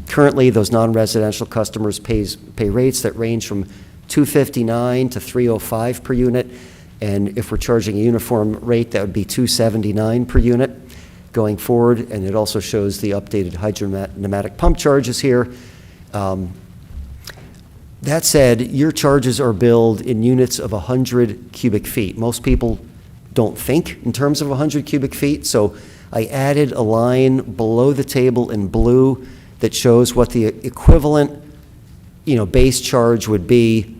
Currently, those non-residential customers pay rates that range from $259 to $305 per unit, and if we're charging a uniform rate, that would be $279 per unit going forward, and it also shows the updated hydropneumatic pump charges here. That said, your charges are billed in units of 100 cubic feet. Most people don't think in terms of 100 cubic feet, so I added a line below the table in blue that shows what the equivalent, base charge would be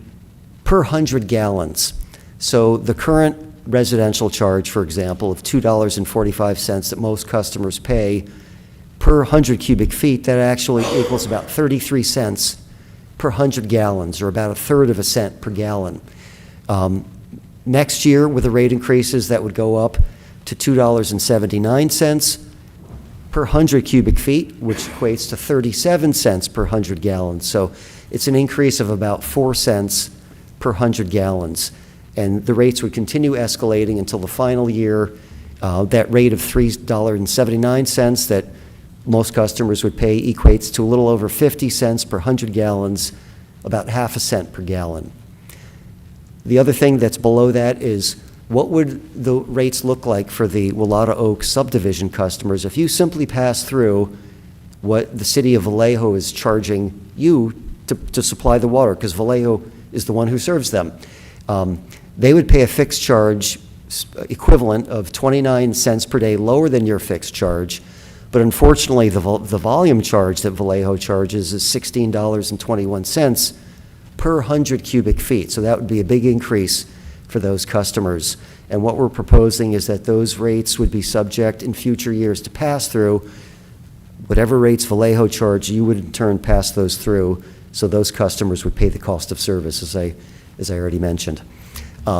per 100 gallons. So the current residential charge, for example, of $2.45 that most customers pay per 100 cubic feet, that actually equals about 33 cents per 100 gallons, or about a third of a cent per gallon. Next year, with the rate increases, that would go up to $2.79 per 100 cubic feet, which equates to 37 cents per 100 gallons. So it's an increase of about 4 cents per 100 gallons. And the rates would continue escalating until the final year. That rate of $3.79 that most customers would pay equates to a little over 50 cents per 100 gallons, about half a cent per gallon. The other thing that's below that is, what would the rates look like for the Willata Oak subdivision customers if you simply pass through what the city of Vallejo is charging you to supply the water, because Vallejo is the one who serves them. They would pay a fixed charge equivalent of 29 cents per day lower than your fixed charge, but unfortunately the volume charge that Vallejo charges is $16.21 per 100 cubic feet, so that would be a big increase for those customers. And what we're proposing is that those rates would be subject in future years to pass through. Whatever rates Vallejo charge, you would in turn pass those through, so those customers would pay the cost of service, as I already mentioned.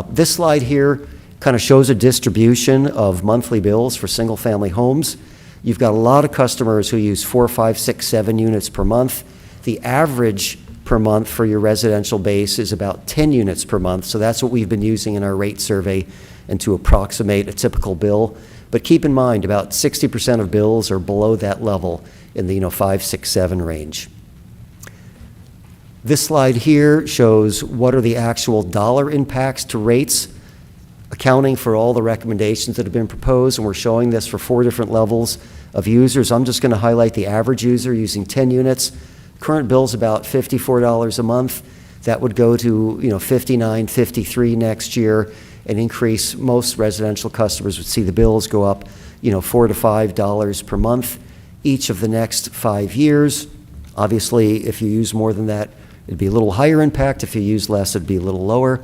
This slide here kind of shows a distribution of monthly bills for single-family homes. You've got a lot of customers who use 4, 5, 6, 7 units per month. The average per month for your residential base is about 10 units per month, so that's what we've been using in our rate survey and to approximate a typical bill. But keep in mind, about 60% of bills are below that level in the 5, 6, 7 range. This slide here shows what are the actual dollar impacts to rates, accounting for all the recommendations that have been proposed, and we're showing this for 4 different levels of users. I'm just going to highlight the average user using 10 units. Current bill's about $54 a month. That would go to $59, $53 next year, and increase. Most residential customers would see the bills go up $4 to $5 per month each of the next 5 years. Obviously, if you use more than that, it'd be a little higher impact. If you use less, it'd be a little lower.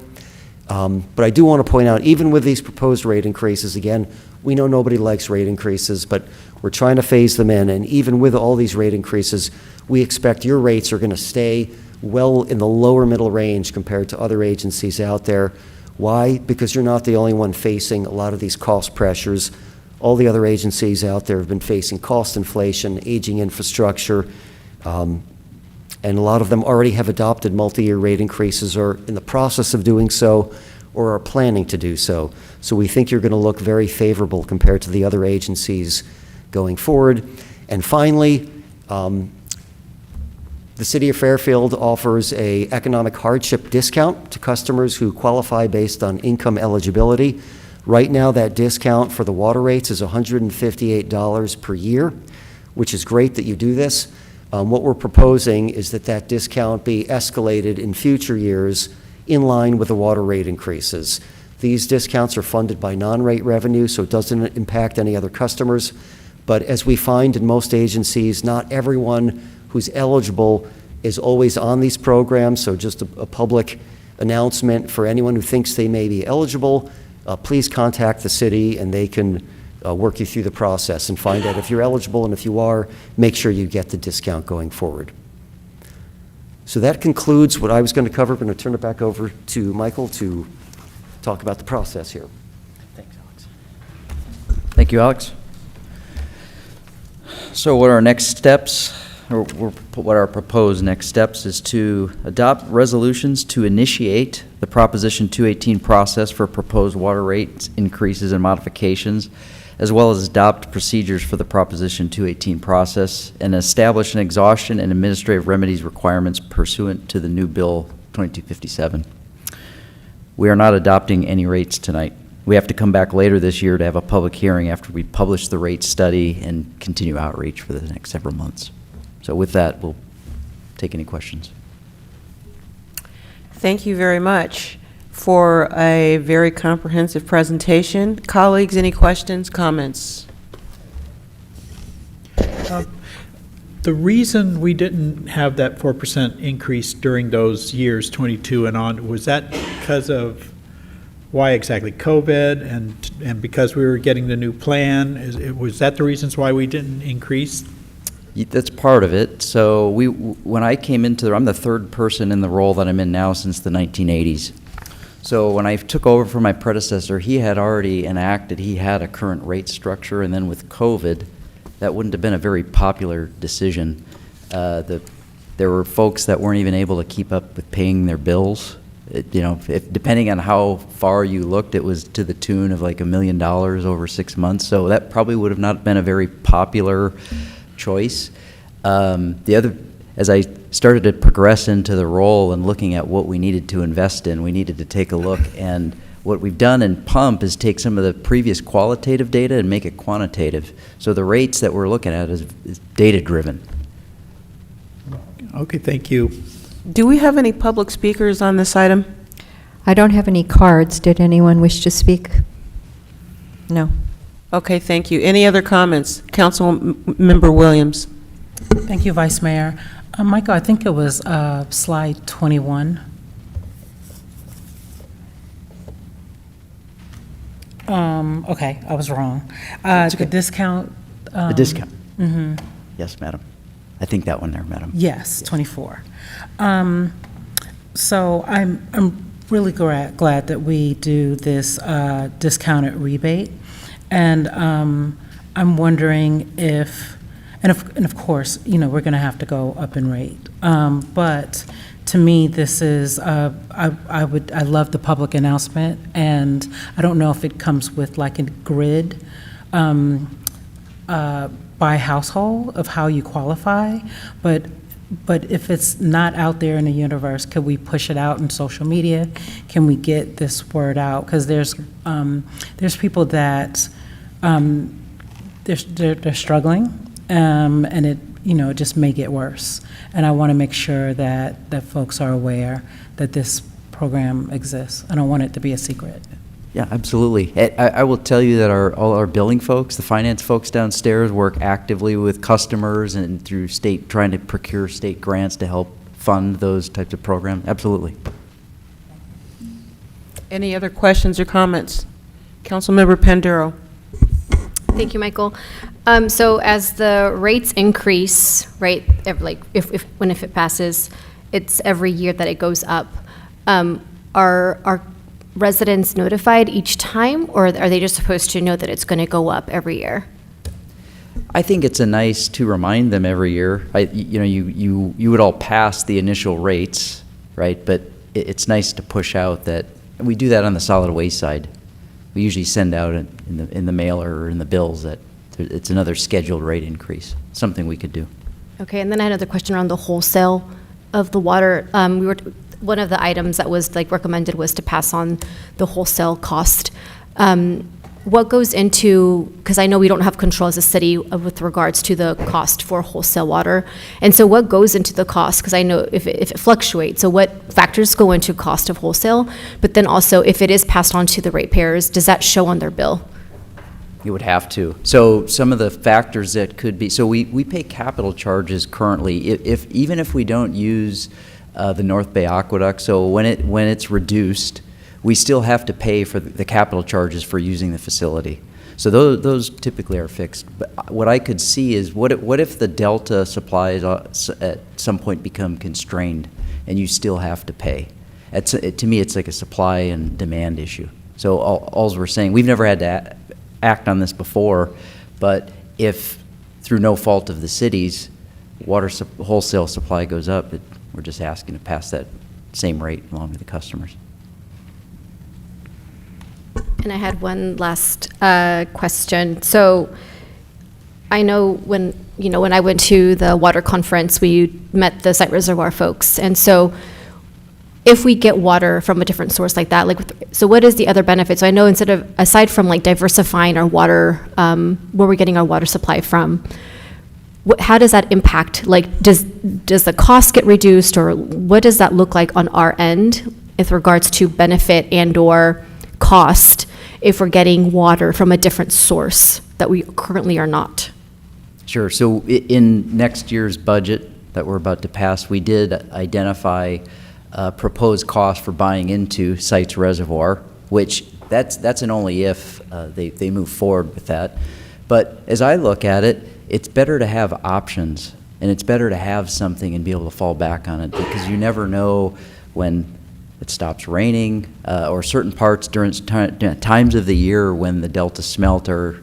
But I do want to point out, even with these proposed rate increases, again, we know nobody likes rate increases, but we're trying to phase them in. And even with all these rate increases, we expect your rates are going to stay well in the lower middle range compared to other agencies out there. Why? Because you're not the only one facing a lot of these cost pressures. All the other agencies out there have been facing cost inflation, aging infrastructure, and a lot of them already have adopted multi-year rate increases, or in the process of doing so, or are planning to do so. So we think you're going to look very favorable compared to the other agencies going forward. And finally, the City of Fairfield offers an economic hardship discount to customers who qualify based on income eligibility. Right now, that discount for the water rates is $158 per year, which is great that you do this. What we're proposing is that that discount be escalated in future years in line with the water rate increases. These discounts are funded by non-rate revenue, so it doesn't impact any other customers. But as we find in most agencies, not everyone who's eligible is always on these programs, so just a public announcement for anyone who thinks they may be eligible, please contact the city and they can work you through the process and find out if you're eligible, and if you are, make sure you get the discount going forward. So that concludes what I was going to cover. I'm going to turn it back over to Michael to talk about the process here. Thanks, Alex. Thank you, Alex. So what are our next steps? what our proposed next steps is to adopt resolutions to initiate the Proposition 218 process for proposed water rate increases and modifications, as well as adopt procedures for the Proposition 218 process and establish an exhaustion and administrative remedies requirements pursuant to the new Bill 2257. We are not adopting any rates tonight. We have to come back later this year to have a public hearing after we publish the rate study and continue outreach for the next several months. So with that, we'll take any questions. Thank you very much for a very comprehensive presentation. Colleagues, any questions, comments? The reason we didn't have that 4% increase during those years, 22 and on, was that because of why exactly? COVID and because we were getting the new plan? Was that the reasons why we didn't increase? That's part of it. So when I came into I'm the third person in the role that I'm in now since the 1980s. So when I took over from my predecessor, he had already enacted, he had a current rate structure, and then with COVID, that wouldn't have been a very popular decision. There were folks that weren't even able to keep up with paying their bills. Depending on how far you looked, it was to the tune of like $1 million over 6 months. So that probably would have not been a very popular choice. As I started to progress into the role and looking at what we needed to invest in, we needed to take a look. And what we've done in PUMP is take some of the previous qualitative data and make it quantitative. So the rates that we're looking at is data-driven. Okay, thank you. Do we have any public speakers on this item? I don't have any cards. Did anyone wish to speak? No. Okay, thank you. Any other comments? Councilmember Williams. Thank you, Vice Mayor. Michael, I think it was slide 21. Okay, I was wrong. The discount. The discount. Mm-hmm. Yes, madam. I think that one there, madam. Yes, 24. So I'm really glad that we do this discounted rebate, and I'm wondering if, and of course, we're going to have to go up in rate. But to me, this is I love the public announcement, and I don't know if it comes with like a grid. By household of how you qualify, but if it's not out there in the universe, could we push it out in social media? Can we get this word out? Because there's people that they're struggling, and it it just may get worse. And I want to make sure that folks are aware that this program exists. I don't want it to be a secret. Yeah, absolutely. I will tell you that all our billing folks, the finance folks downstairs, work actively with customers and through trying to procure state grants to help fund those types of programs. Absolutely. Any other questions or comments? Councilmember Panduro. Thank you, Michael. So as the rates increase, right, if it passes, it's every year that it goes up. Are residents notified each time, or are they just supposed to know that it's going to go up every year? I think it's nice to remind them every year. You would all pass the initial rates, right? But it's nice to push out that, and we do that on the solid waste side. We usually send out in the mailer or in the bills that it's another scheduled rate increase, something we could do. Okay, and then I had another question around the wholesale of the water. One of the items that was recommended was to pass on the wholesale cost. What goes into, because I know we don't have control as a city with regards to the cost for wholesale water, and so what goes into the cost? Because I know if it fluctuates, so what factors go into cost of wholesale? But then also, if it is passed on to the ratepayers, does that show on their bill? You would have to. So some of the factors that could be, so we pay capital charges currently, even if we don't use the North Bay Aqueduct. So when it's reduced, we still have to pay for the capital charges for using the facility. So those typically are fixed. But what I could see is what if the Delta supplies at some point become constrained and you still have to pay? To me, it's like a supply and demand issue. So all we're saying, we've never had to act on this before, but if through no fault of the cities, wholesale supply goes up, we're just asking to pass that same rate along to the customers. And I had one last question. So I know when I went to the water conference, we met the site reservoir folks. And so if we get water from a different source like that, so what is the other benefit? So I know aside from like diversifying our water, where we're getting our water supply from, how does that impact? Like, does the cost get reduced, or what does that look like on our end with regards to benefit and/or cost if we're getting water from a different source that we currently are not? Sure. So in next year's budget that we're about to pass, we did identify proposed cost for buying into Sites Reservoir, which that's an only if they move forward with that. But as I look at it, it's better to have options, and it's better to have something and be able to fall back on it, because you never know when it stops raining or certain parts during times of the year when the Delta smelt are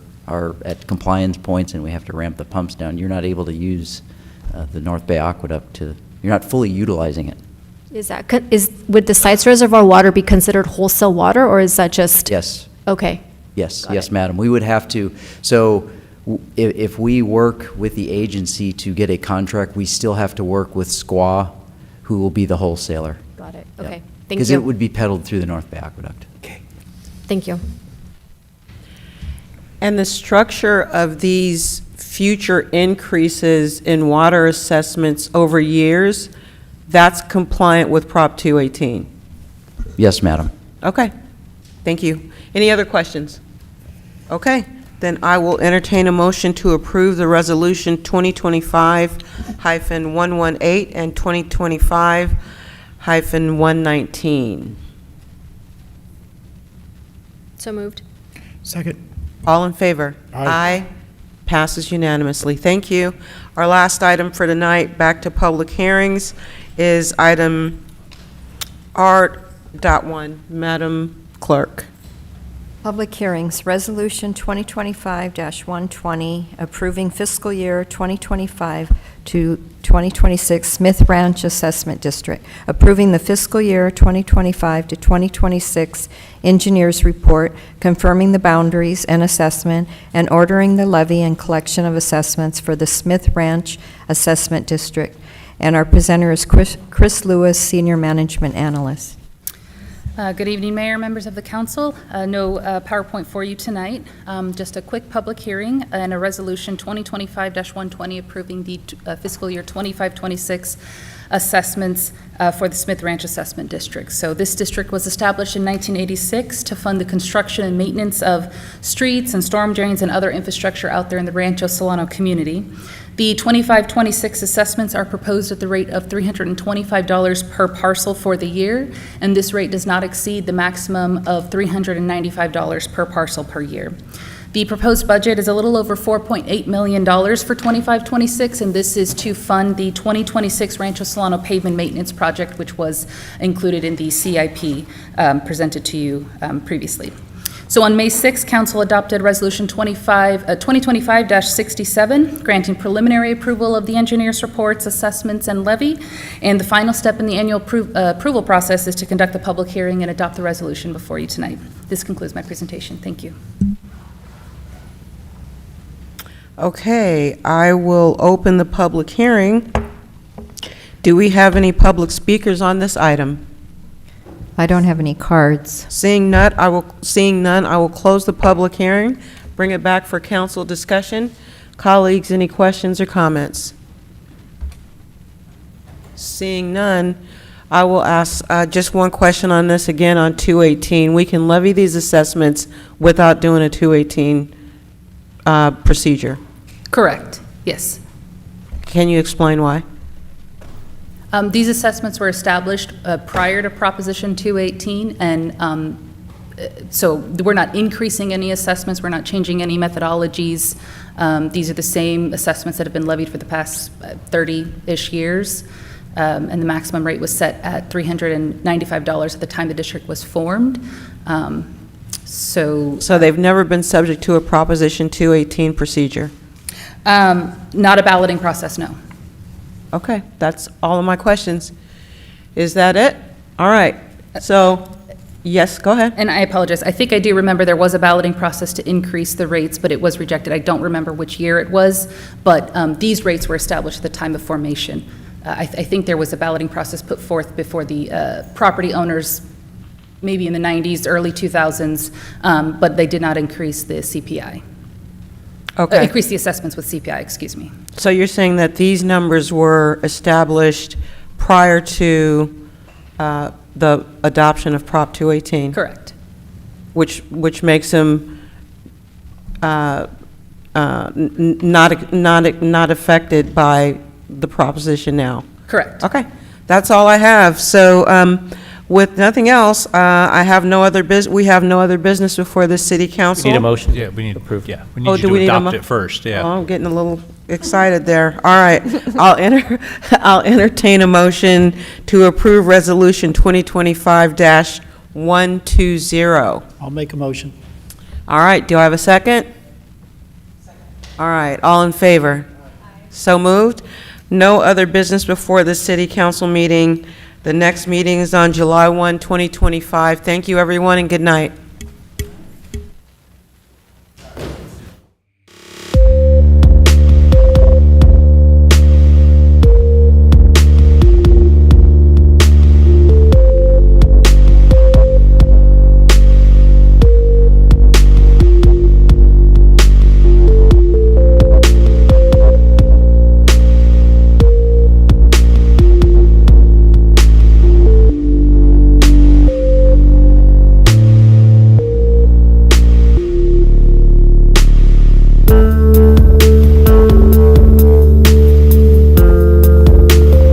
at compliance points and we have to ramp the pumps down. You're not able to use the North Bay Aqueduct you're not fully utilizing it. Would the Sites Reservoir water be considered wholesale water, or is that just? Yes. Okay. Yes, yes, madam. We would have to, so if we work with the agency to get a contract, we still have to work with SQA, who will be the wholesaler. Got it. Yep. Okay. Thank you. Because it would be peddled through the North Bay Aqueduct. Okay. Thank you. And the structure of these future increases in water assessments over years, that's compliant with Prop 218? Yes, madam. Okay, thank you. Any other questions? Okay, then I will entertain a motion to approve the resolution 2025-118 and 2025-119. So moved. Second. All in favor? Aye. Passes unanimously. Thank you. Our last item for tonight, back to public hearings, is item R.1. Madam Clerk. Public hearings, Resolution 2025-120, approving fiscal year 2025 to 2026 Smith Ranch Assessment District, approving the fiscal year 2025 to 2026 engineers report, confirming the boundaries and assessment, and ordering the levy and collection of assessments for the Smith Ranch Assessment District. And our presenter is Chris Lewis, Senior Management Analyst. Good evening, Mayor, members of the council. No PowerPoint for you tonight. Just a quick public hearing and a resolution 2025-120 approving the fiscal year 25-26 assessments for the Smith Ranch Assessment District. So this district was established in 1986 to fund the construction and maintenance of streets and storm drains and other infrastructure out there in the Rancho Solano community. The 25-26 assessments are proposed at the rate of $325 per parcel for the year, and this rate does not exceed the maximum of $395 per parcel per year. The proposed budget is a little over $4.8 million for 25-26, and this is to fund the 2026 Rancho Solano pavement maintenance project, which was included in the CIP presented to you previously. So on May 6th, Council adopted Resolution 2025-67, granting preliminary approval of the engineer's reports, assessments, and levy. And the final step in the annual approval process is to conduct the public hearing and adopt the resolution before you tonight. This concludes my presentation. Thank you. Okay, I will open the public hearing. Do we have any public speakers on this item? I don't have any cards. Seeing none, I will close the public hearing, bring it back for council discussion. Colleagues, any questions or comments? Seeing none, I will ask just one question on this again on 218. We can levy these assessments without doing a 218 procedure. Correct. Yes. Can you explain why? These assessments were established prior to Proposition 218, and so we're not increasing any assessments, we're not changing any methodologies. These are the same assessments that have been levied for the past 30-ish years, and the maximum rate was set at $395 at the time the district was formed. So they've never been subject to a Proposition 218 procedure? Not a balloting process, no. Okay, that's all of my questions. Is that it? All right, so, yes, go ahead. And I apologize, I think I do remember there was a balloting process to increase the rates, but it was rejected. I don't remember which year it was, but these rates were established at the time of formation. I think there was a balloting process put forth before the property owners, maybe in the 90s, early 2000s, but they did not increase the CPI. Okay. Increase the assessments with CPI, excuse me. So you're saying that these numbers were established prior to the adoption of Prop 218? Correct. Which makes them not affected by the proposition now? Correct. Okay, that's all I have. So with nothing else, I have no other we have no other business before the city council. We need a motion. Yeah, we need approved, yeah. We Oh, need do you we to need a adopt it first, yeah. Oh, I'm getting a little excited there. All right, I'll entertain a motion to approve Resolution 2025-120. I'll make a motion. All right, do I have a second? All right, all in favor? So moved. No other business before the city council meeting. The next meeting is on July 1, 2025. Thank you, everyone, and good night.